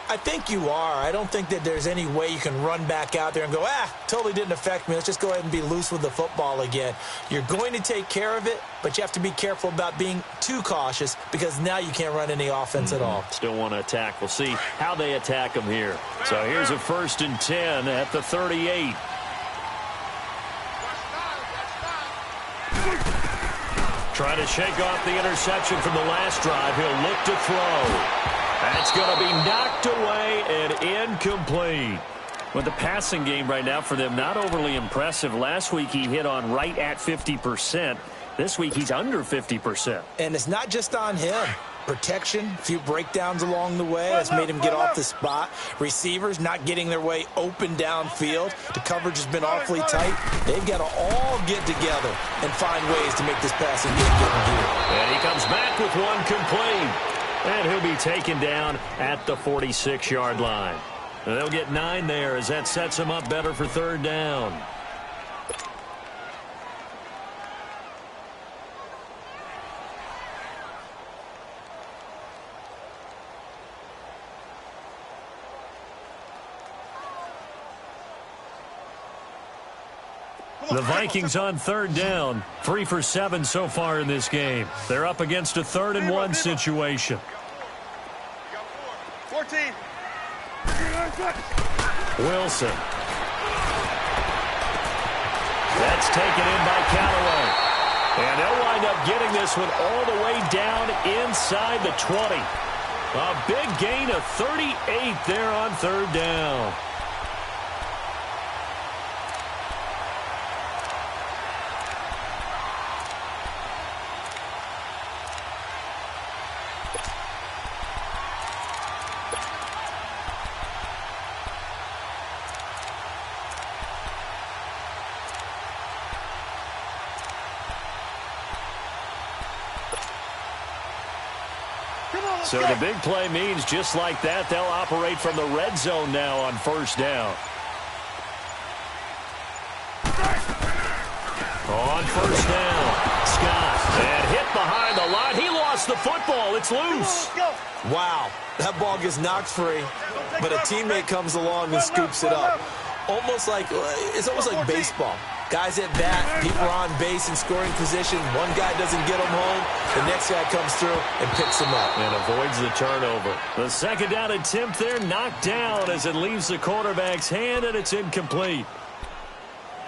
I think you are. I don't think that there's any way you can run back out there and go, totally didn't affect me. Let's just go ahead and be loose with the football again. You're going to take care of it, but you have to be careful about being too cautious because now you can't run any offense at all. Still want to attack. We'll see how they attack them here. So here's a 1st and 10 at the 38. Trying to shake off the interception from the last drive. He'll look to throw. That's going to be knocked away and incomplete. With the passing game right now for them, not overly impressive. Last week he hit on right at 50%. This week he's under 50%. And it's not just on him. Protection, a few breakdowns along the way. That's made him get off the spot. Receivers not getting their way open downfield. The coverage has been awfully tight. They've got to all get together and find ways to make this passing game get in gear. And he comes back with one complete. And he'll be taken down at the 46-yard line. They'll get 9 there as that sets him up better for 3rd down. The Vikings on 3rd down, 3 for 7 so far in this game. They're up against a 3rd and 1 situation. 14. Wilson. That's taken in by Callaway. And they'll wind up getting this one all the way down inside the 20. A big gain of 38 there on 3rd down. So the big play means just like that, they'll operate from the red zone now on 1st down. On 1st down, Scott. And hit behind the line. He lost the football. It's loose. Wow, that ball gets knocked free, but a teammate comes along and scoops it up. It's almost like baseball. Guys at bat, people are on base in scoring position. One guy doesn't get him home. The next guy comes through and picks him up. And avoids the turnover. The 2nd down attempt there knocked down as it leaves the quarterback's hand, and it's incomplete.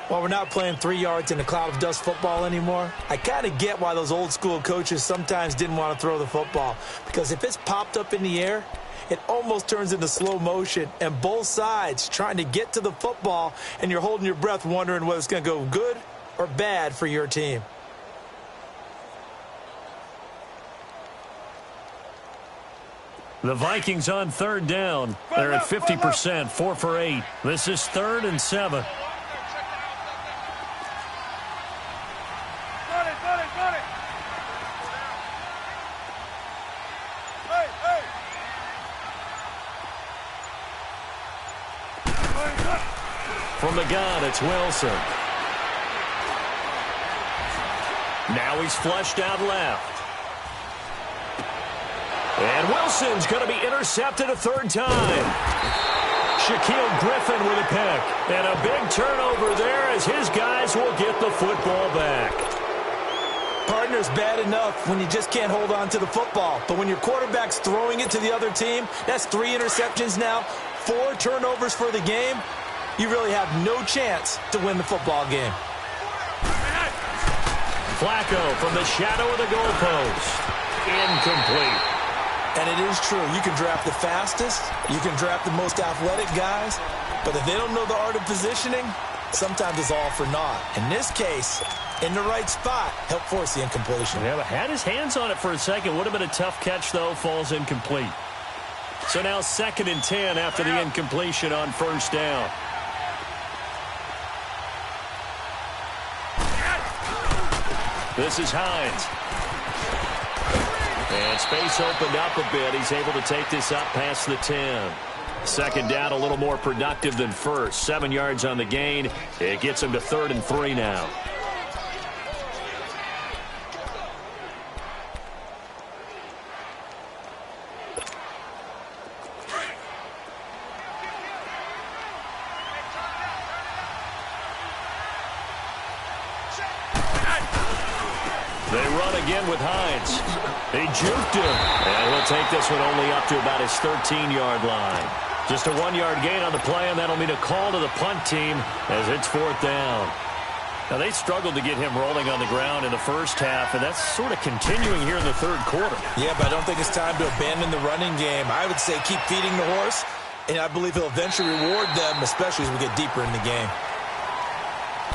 Well, we're not playing 3 yards in a cloud of dust football anymore. I kind of get why those old school coaches sometimes didn't want to throw the football. Because if it's popped up in the air, it almost turns into slow motion, and both sides trying to get to the football, and you're holding your breath wondering whether it's going to go good or bad for your team. The Vikings on 3rd down. They're at 50%, 4 for 8. This is 3rd and 7. From the gun, it's Wilson. Now he's flushed out left. And Wilson's going to be intercepted a 3rd time. Shaquille Griffin with a pick. And a big turnover there as his guys will get the football back. Partner's bad enough when you just can't hold on to the football. But when your quarterback's throwing it to the other team, that's 3 interceptions now, 4 turnovers for the game. You really have no chance to win the football game. Flacco from the shadow of the goalpost. Incomplete. And it is true. You can draft the fastest. You can draft the most athletic guys. But if they don't know the art of positioning, sometimes it's all for naught. In this case, in the right spot, help force the incompletion. Yeah, but had his hands on it for a second. Would have been a tough catch, though. Falls incomplete. So now 2nd and 10 after the incompletion on 1st down. This is Hines. And space opened up a bit. He's able to take this up past the 10. Second down, a little more productive than first. 7 yards on the gain. It gets him to 3rd and 3 now. They run again with Hines. He juked him. And he'll take this one only up to about his 13-yard line. Just a 1-yard gain on the play, and that'll mean a call to the punt team as it's 4th down. Now, they struggled to get him rolling on the ground in the first half, and that's sort of continuing here in the 3rd quarter. Yeah, but I don't think it's time to abandon the running game. I would say keep feeding the horse, and I believe he'll eventually reward them, especially as we get deeper in the game.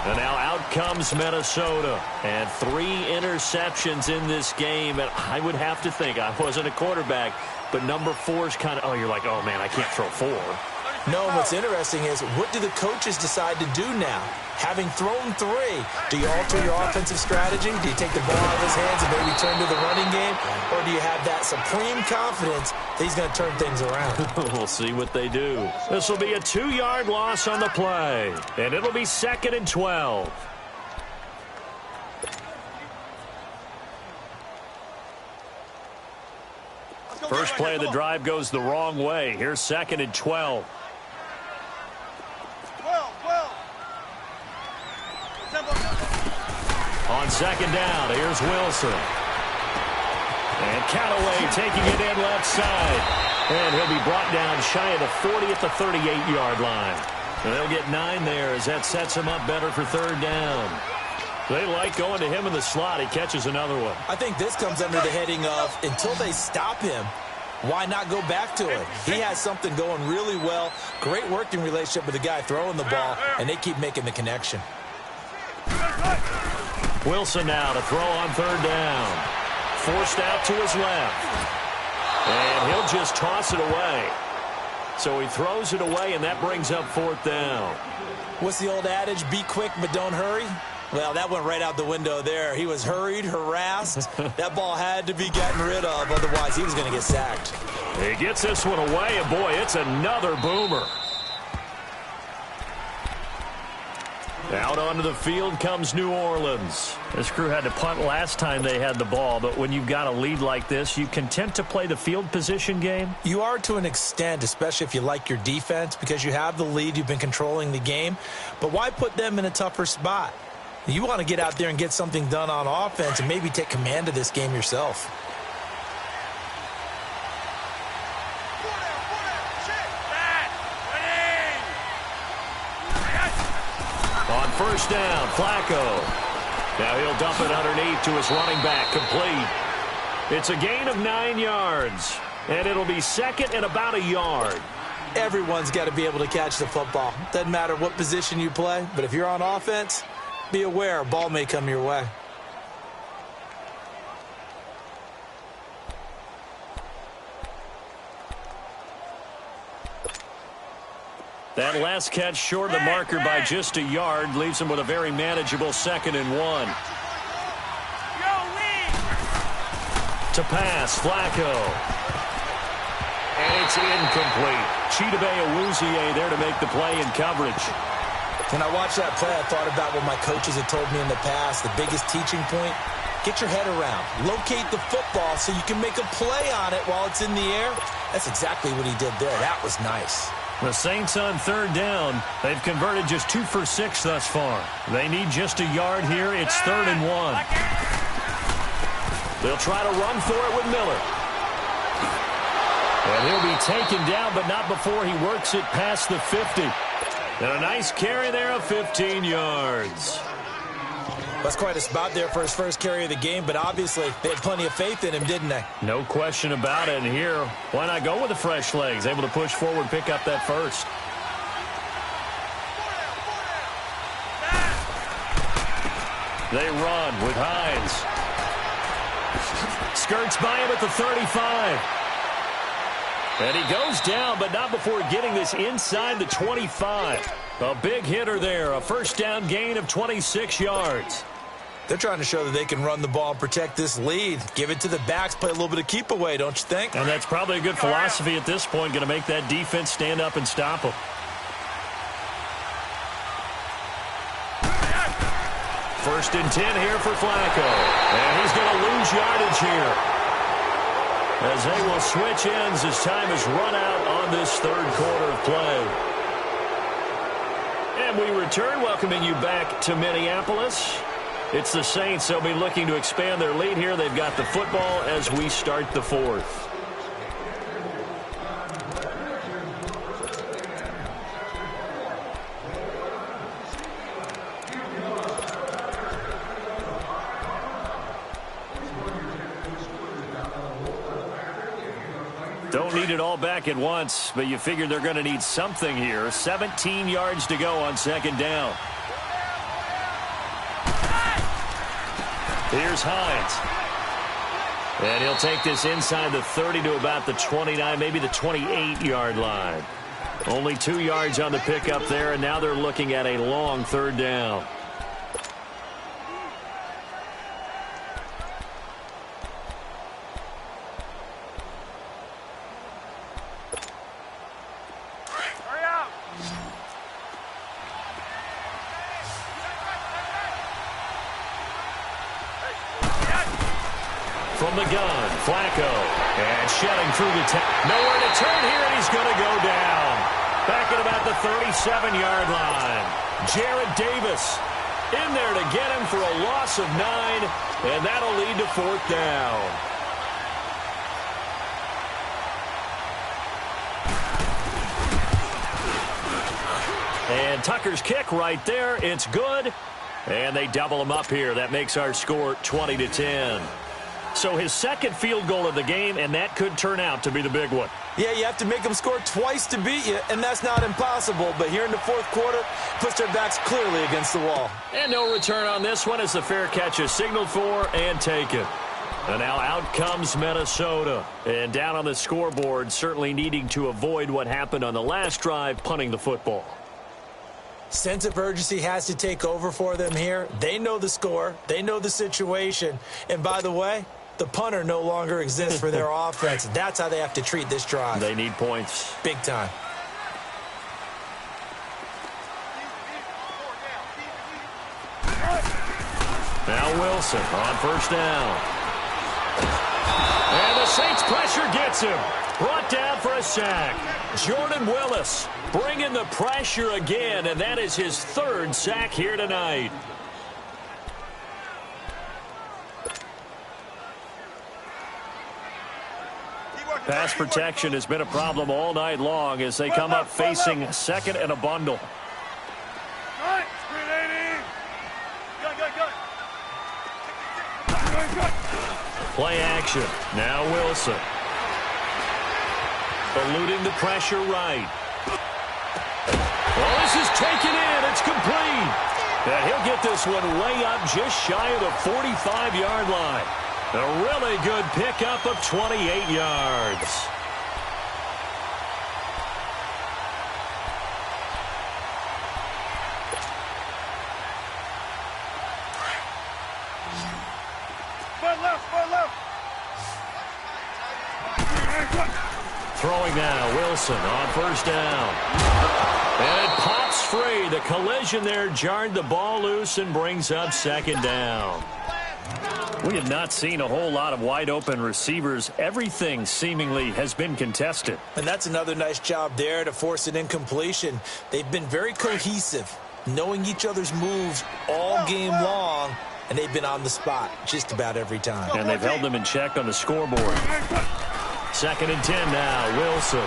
And now out comes Minnesota. And 3 interceptions in this game. And I would have to think, I wasn't a quarterback, but number 4 is kind of, you're like, oh, man, I can't throw 4. No, what's interesting is what do the coaches decide to do now? Having thrown 3, do you alter your offensive strategy? Do you take the ball out of his hands and maybe turn to the running game? Or do you have that supreme confidence that he's going to turn things around? We'll see what they do. This will be a 2-yard loss on the play. And it'll be 2nd and 12. First play of the drive goes the wrong way. Here's 2nd and 12. On 2nd down, here's Wilson. And Callaway taking it in left side. And he'll be brought down shy of the 40 at the 38-yard line. And they'll get 9 there as that sets him up better for 3rd down. They like going to him in the slot. He catches another one. I think this comes under the heading of until they stop him, why not go back to it? He has something going really well. Great working relationship with the guy throwing the ball, and they keep making the connection. Wilson now to throw on 3rd down. Forced out to his left. And he'll just toss it away. So he throws it away, and that brings up 4th down. What's the old adage? Be quick, but don't hurry. Well, that went right out the window there. He was hurried, harassed. That ball had to be gotten rid of. Otherwise, he was going to get sacked. He gets this one away, and boy, it's another boomer. Out onto the field comes New Orleans. This crew had to punt last time they had the ball, but when you've got a lead like this, you content to play the field position game? You are to an extent, especially if you like your defense, because you have the lead, you've been controlling the game. But why put them in a tougher spot? You want to get out there and get something done on offense and maybe take command of this game yourself. On 1st down, Flacco. Now he'll dump it underneath to his running back, complete. It's a gain of 9 yards, and it'll be 2nd and about a yard. Everyone's got to be able to catch the football. Doesn't matter what position you play, but if you're on offense, be aware a ball may come your way. That last catch short of the marker by just a yard leaves him with a very manageable 2nd and 1. To pass, Flacco. And it's incomplete. Chidobe Awuzie there to make the play in coverage. When I watched that play, I thought about what my coaches had told me in the past. The biggest teaching point, get your head around. Locate the football so you can make a play on it while it's in the air. That's exactly what he did there. That was nice. The Saints on 3rd down. They've converted just 2 for 6 thus far. They need just a yard here. It's 3rd and 1. They'll try to run for it with Miller. And he'll be taken down, but not before he works it past the 50. And a nice carry there of 15 yards. That's quite a spot there for his first carry of the game, but obviously they had plenty of faith in him, didn't they? No question about it. And here, why not go with the fresh legs? Able to push forward, pick up that first. They run with Hines. Skirts by him at the 35. And he goes down, but not before getting this inside the 25. A big hitter there, a 1st down gain of 26 yards. They're trying to show that they can run the ball and protect this lead. Give it to the backs, play a little bit of keep away, don't you think? And that's probably a good philosophy at this point, going to make that defense stand up and stop them. First and 10 here for Flacco. And he's going to lose yardage here, as they will switch ends as time is run out on this third quarter of play. And we return, welcoming you back to Minneapolis. It's the Saints. They'll be looking to expand their lead here. They've got the football as we start the fourth. Don't need it all back at once, but you figure they're going to need something here. 17 yards to go on second down. Here's Hines. And he'll take this inside the 30 to about the 29, maybe the 28-yard line. Only 2 yards on the pickup there, and now they're looking at a long third down. From the gun, Flacco, and shedding through the nowhere to turn here, and he's going to go down. Back at about the 37-yard line. Jared Davis in there to get him for a loss of 9, and that'll lead to fourth down. And Tucker's kick right there. It's good. And they double him up here. That makes our score 20-10. So his second field goal of the game, and that could turn out to be the big one. Yeah, you have to make them score twice to beat you, and that's not impossible. But here in the fourth quarter, puts their backs clearly against the wall. And no return on this one as the fair catch is signaled for and taken. And now out comes Minnesota. And down on the scoreboard, certainly needing to avoid what happened on the last drive, punting the football. Sense of urgency has to take over for them here. They know the score. They know the situation. And by the way, the punter no longer exists for their offense. That's how they have to treat this drive. They need points. Big time. Now Wilson on first down. And the Saints pressure gets him. Brought down for a sack. Jordan Willis bringing the pressure again, and that is his third sack here tonight. Pass protection has been a problem all night long as they come up facing second and a bundle. Play action. Now Wilson. Eluding the pressure right. Well, this is taken in. It's complete. And he'll get this one way up just shy of the 45-yard line. A really good pickup of 28 yards. Throwing now, Wilson on first down. And it pops free. The collision there jarred the ball loose and brings up second down. We have not seen a whole lot of wide-open receivers. Everything seemingly has been contested. And that's another nice job there to force an incompletion. They've been very cohesive, knowing each other's moves all game long, and they've been on the spot just about every time. And they've held them in check on the scoreboard. Second and 10 now, Wilson.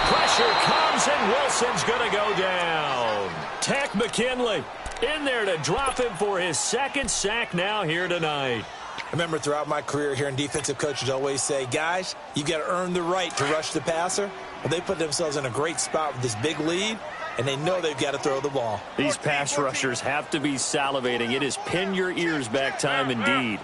Pressure comes, and Wilson's going to go down. Tack McKinley in there to drop him for his second sack now here tonight. I remember throughout my career here in defensive coaches always say, guys, you got to earn the right to rush the passer. Well, they put themselves in a great spot with this big lead, and they know they've got to throw the ball. These pass rushers have to be salivating. It is pin your ears back time indeed.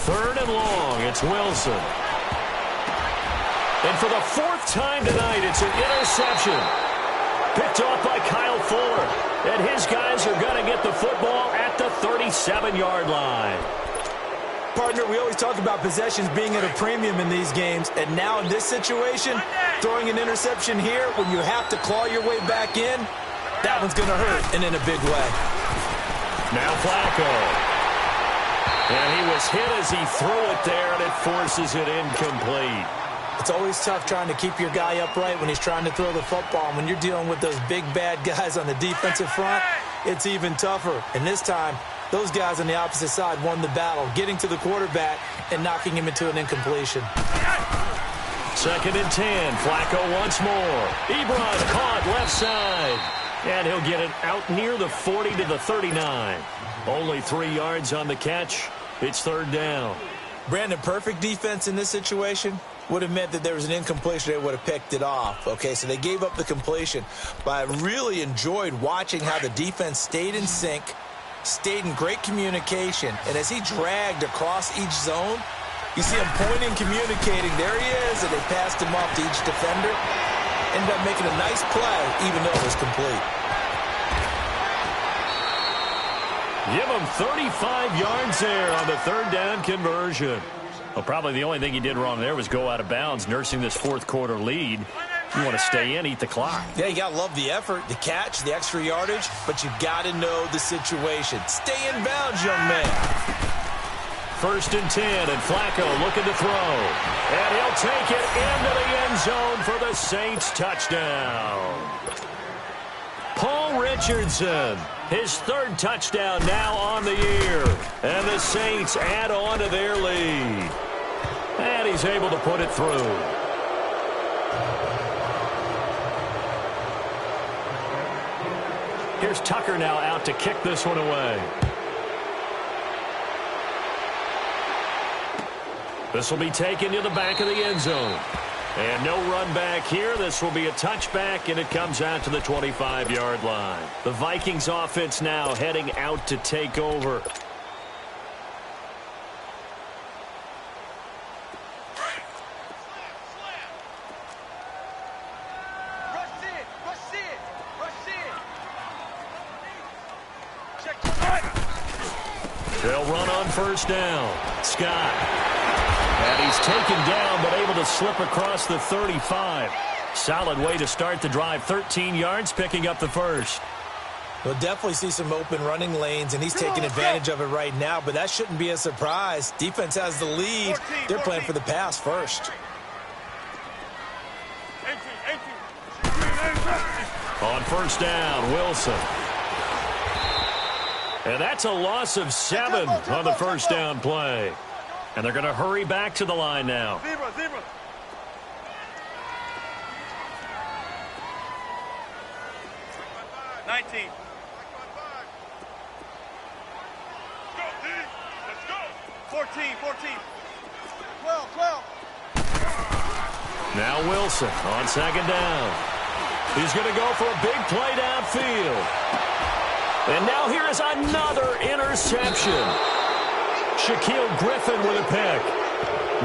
Third and long, it's Wilson. And for the fourth time tonight, it's an interception. Picked off by Kyle Fuller. And his guys are going to get the football at the 37-yard line. Partner, we always talk about possessions being at a premium in these games. And now in this situation, throwing an interception here when you have to claw your way back in, that one's going to hurt, and in a big way. Now Flacco. And he was hit as he threw it there, and it forces it incomplete. It's always tough trying to keep your guy upright when he's trying to throw the football. And when you're dealing with those big, bad guys on the defensive front, it's even tougher. And this time, those guys on the opposite side won the battle, getting to the quarterback and knocking him into an incompletion. 2nd and 10. Flacco once more. Ebron caught left side. And he'll get it out near the 40 to the 39. Only 3 yards on the catch. It's 3rd down. Brandon, perfect defense in this situation would have meant that there was an incompletion. They would have picked it off. Okay, so they gave up the completion. But I really enjoyed watching how the defense stayed in sync, stayed in great communication. And as he dragged across each zone, you see him pointing, communicating. There he is, and they passed him off to each defender. Ended up making a nice play, even though it was complete. Give him 35 yards there on the 3rd down conversion. Well, probably the only thing he did wrong there was go out of bounds, nursing this 4th quarter lead. You want to stay in, eat the clock. Yeah, you got to love the effort, the catch, the extra yardage, but you got to know the situation. Stay in bounds, young man. 1st and 10, and Flacco looking to throw. And he'll take it into the end zone for the Saints touchdown. Paul Richardson, his 3rd touchdown now on the year. And the Saints add on to their lead. And he's able to put it through. Here's Tucker now out to kick this one away. This will be taken to the back of the end zone. And no run back here. This will be a touchback, and it comes out to the 25-yard line. The Vikings offense now heading out to take over. They'll run on 1st down. Scott. And he's taken down, but able to slip across the 35. Solid way to start the drive. 13 yards, picking up the 1st. We'll definitely see some open running lanes, and he's taking advantage of it right now, but that shouldn't be a surprise. Defense has the lead. They're playing for the pass first. On 1st down, Wilson. And that's a loss of 7 on the 1st down play. And they're going to hurry back to the line now. Zebra, zebra. Nineteen. Go, D. Let's go. 14, 14. 12. Now Wilson on 2nd down. He's going to go for a big play downfield. And now here is another interception. Shaquille Griffin with a pick.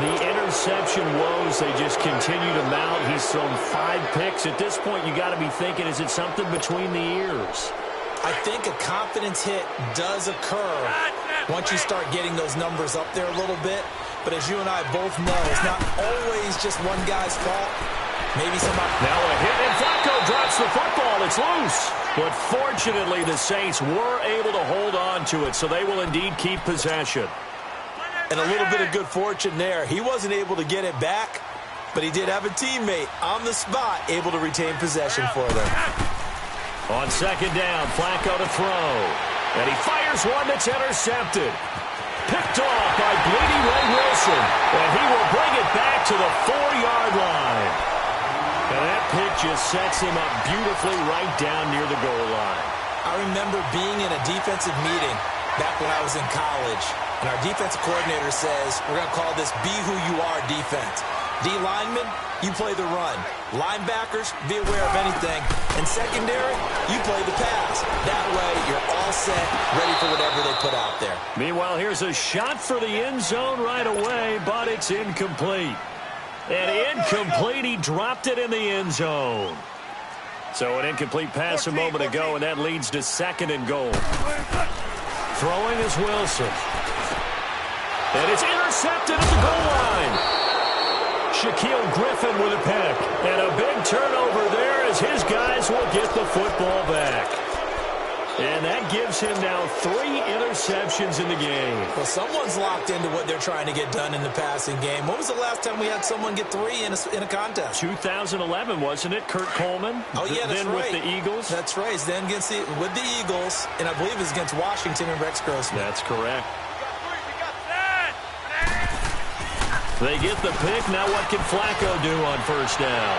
The interception woes, they just continue to mount. He's thrown 5 picks. At this point, you got to be thinking, is it something between the ears? I think a confidence hit does occur once you start getting those numbers up there a little bit. But as you and I both know, it's not always just one guy's fault. Maybe somebody... Now a hit, and Flacco drops the football. It's loose. But fortunately, the Saints were able to hold on to it, so they will indeed keep possession. And a little bit of good fortune there. He wasn't able to get it back, but he did have a teammate on the spot able to retain possession for them. On 2nd down, Flacco to throw. And he fires one that's intercepted. Picked off by Bleedy Ray Wilson. And he will bring it back to the 4-yard line. And that pick just sets him up beautifully right down near the goal line. I remember being in a defensive meeting back when I was in college. And our defensive coordinator says, we're going to call this be who you are defense. D linemen, you play the run. Linebackers, be aware of anything. And secondary, you play the pass. That way, you're all set, ready for whatever they put out there. Meanwhile, here's a shot for the end zone right away, but it's incomplete. And incomplete. He dropped it in the end zone. So an incomplete pass a moment ago, and that leads to 2nd and goal. Throwing is Wilson. And it's intercepted at the goal line. Shaquille Griffin with a pick. And a big turnover there as his guys will get the football back. And that gives him now 3 interceptions in the game. Well, someone's locked into what they're trying to get done in the passing game. When was the last time we had someone get 3 in a contest? 2011, wasn't it? Kurt Coleman? Oh, yeah, that's then right. With the Eagles? That's right. Then with the Eagles, and I believe it's against Washington and Rex Grossman. That's correct. They get the pick. Now what can Flacco do on first down?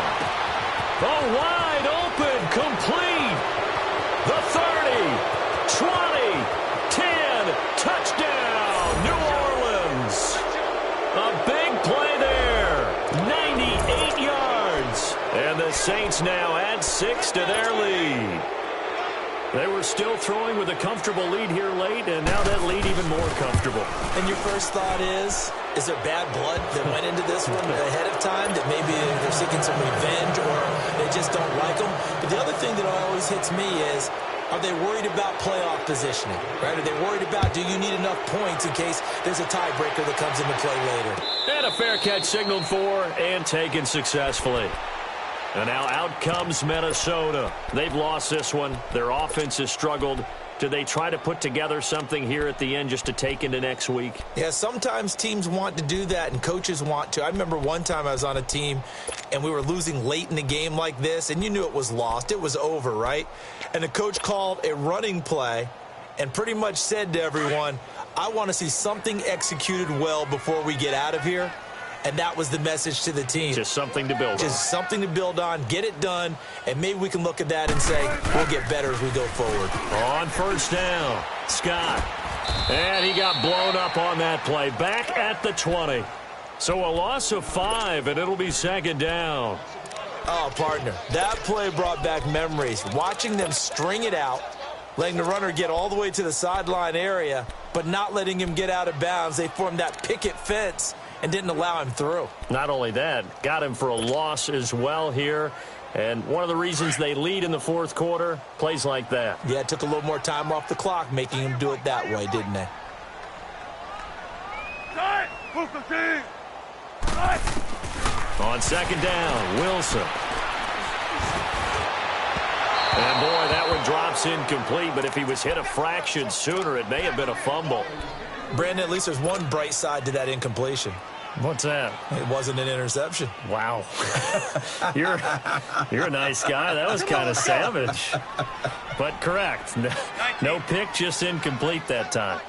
Oh, wide open, complete. The 30, 20, 10, touchdown, New Orleans. A big play there, 98 yards. And the Saints now add 6 to their lead. They were still throwing with a comfortable lead here late, and now that lead even more comfortable. And your first thought is there bad blood that went into this one ahead of time, that maybe they're seeking some revenge or they just don't like them? But the other thing that always hits me is, are they worried about playoff positioning? Right? Are they worried about, do you need enough points in case there's a tiebreaker that comes into play later? And a fair catch signaled for and taken successfully. And now out comes Minnesota. They've lost this one. Their offense has struggled. Do they try to put together something here at the end just to take into next week? Yeah, sometimes teams want to do that and coaches want to. I remember one time I was on a team and we were losing late in the game like this, and you knew it was lost. It was over, right? And the coach called a running play and pretty much said to everyone, I want to see something executed well before we get out of here. And that was the message to the team. Just something to build on. Just something to build on, get it done, and maybe we can look at that and say, we'll get better as we go forward. On first down, Scott. And he got blown up on that play. Back at the 20. So a loss of 5, and it'll be 2nd down. Oh, partner, that play brought back memories. Watching them string it out, letting the runner get all the way to the sideline area, but not letting him get out of bounds. They formed that picket fence and didn't allow him through. Not only that, got him for a loss as well here. And one of the reasons they lead in the 4th quarter, plays like that. Yeah, it took a little more time off the clock, making him do it that way, didn't they? On 2nd down, Wilson. And boy, that one drops incomplete, but if he was hit a fraction sooner, it may have been a fumble. Brandon, at least there's one bright side to that incompletion. What's that? It wasn't an interception. Wow. You're a nice guy. That was kind of savage. But correct. No pick, just incomplete that time.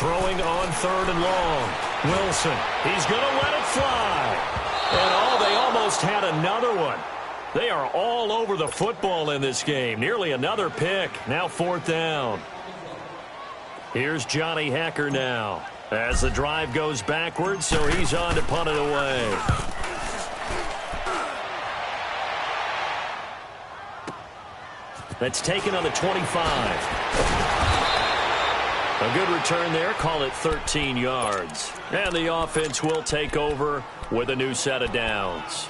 Throwing on 3rd and long. Wilson. He's going to let it fly. And they almost had another one. They are all over the football in this game. Nearly another pick. Now 4th down. Here's Johnny Hecker now as the drive goes backwards, so he's on to punt it away. That's taken on the 25. A good return there. Call it 13 yards. And the offense will take over with a new set of downs.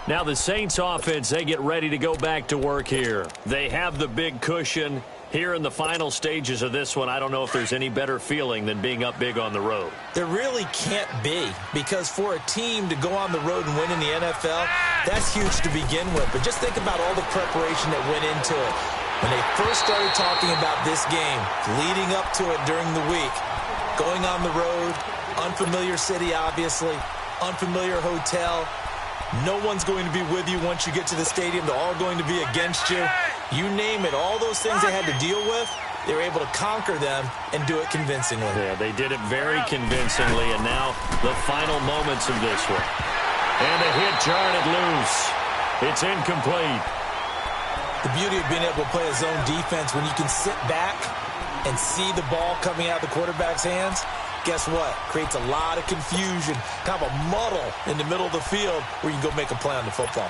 Now the Saints offense, they get ready to go back to work here. They have the big cushion. Here in the final stages of this one, I don't know if there's any better feeling than being up big on the road. There really can't be, because for a team to go on the road and win in the NFL, that's huge to begin with. But just think about all the preparation that went into it. When they first started talking about this game, leading up to it during the week, going on the road, unfamiliar city, obviously, unfamiliar hotel. No one's going to be with you once you get to the stadium. They're all going to be against you. You name it. All those things they had to deal with, they were able to conquer them and do it convincingly. Yeah, they did it very convincingly, and now the final moments of this one. And a hit jarred it loose. It's incomplete. The beauty of being able to play a zone defense, when you can sit back and see the ball coming out of the quarterback's hands, guess what? Creates a lot of confusion, kind of a muddle in the middle of the field where you can go make a play on the football.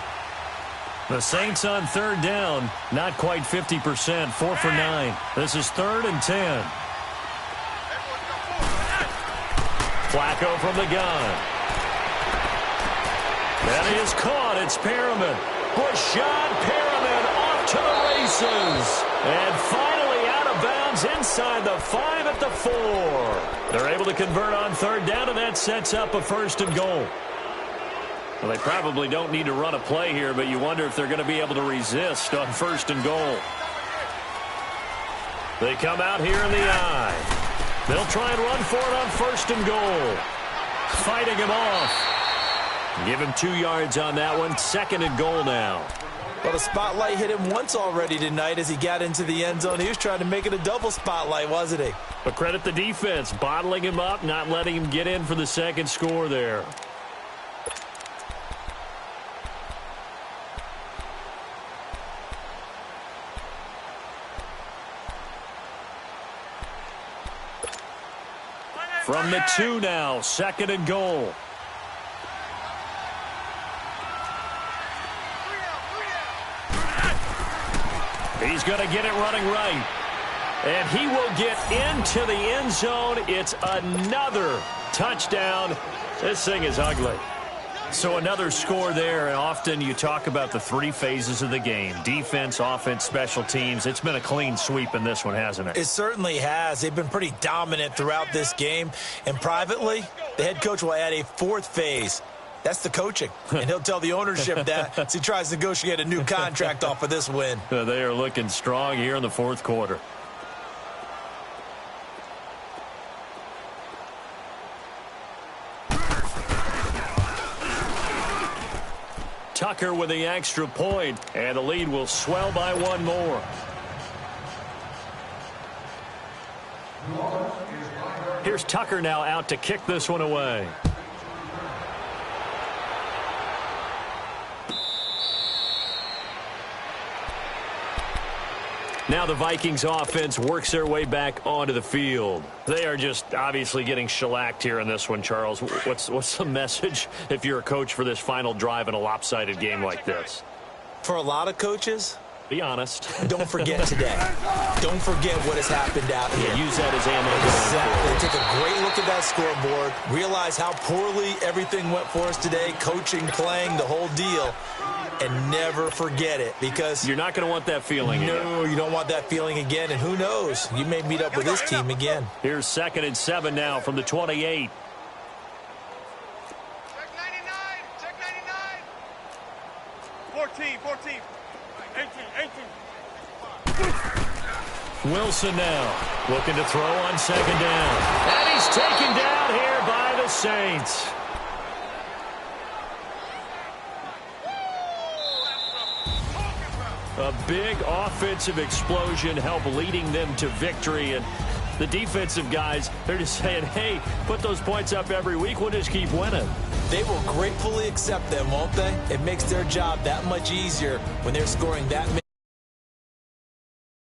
The Saints on 3rd down, not quite 50%, 4 for 9. This is 3rd and 10. Flacco from the gun. And he is caught. It's Perriman. Rashad Perriman off to the races. And finally out of bounds inside the 5 at the 4. They're able to convert on third down, and that sets up a 1st and goal. Well, they probably don't need to run a play here, but you wonder if they're going to be able to resist on 1st and goal. They come out here in the eye. They'll try and run for it on 1st and goal. Fighting him off. Give him 2 yards on that one. 2nd and goal now. Well, the spotlight hit him once already tonight as he got into the end zone. He was trying to make it a double spotlight, wasn't he? But credit the defense, bottling him up, not letting him get in for the 2nd score there. From the 2 now, 2nd and goal. He's going to get it running right. And he will get into the end zone. It's another touchdown. This thing is ugly. So another score there, and often you talk about the 3 phases of the game. Defense, offense, special teams. It's been a clean sweep in this one, hasn't it? It certainly has. They've been pretty dominant throughout this game. And privately, the head coach will add a 4th phase. That's the coaching. And he'll tell the ownership that as he tries to negotiate a new contract off of this win. They are looking strong here in the 4th quarter. Tucker with the extra point, and the lead will swell by 1 more. Here's Tucker now out to kick this one away. Now the Vikings offense works their way back onto the field. They are just obviously getting shellacked here in this one, Charles. What's the message if you're a coach for this final drive in a lopsided game like this? For a lot of coaches, be honest. Don't forget today. Don't forget what has happened out here. Yeah, use that as ammo. Exactly. Take a great look at that scoreboard. Realize how poorly everything went for us today. Coaching, playing, the whole deal. And never forget it, because you're not going to want that feeling again. No, you don't want that feeling again. And who knows? You may meet up with this team again. Here's 2nd and 7 now from the 28. Check 99. Check 99. 14. 18. Wilson now looking to throw on 2nd down. And he's taken down here by the Saints. A big offensive explosion helped leading them to victory. And the defensive guys, they're just saying, hey, put those points up every week. We'll just keep winning. They will gratefully accept them, won't they? It makes their job that much easier when they're scoring that many.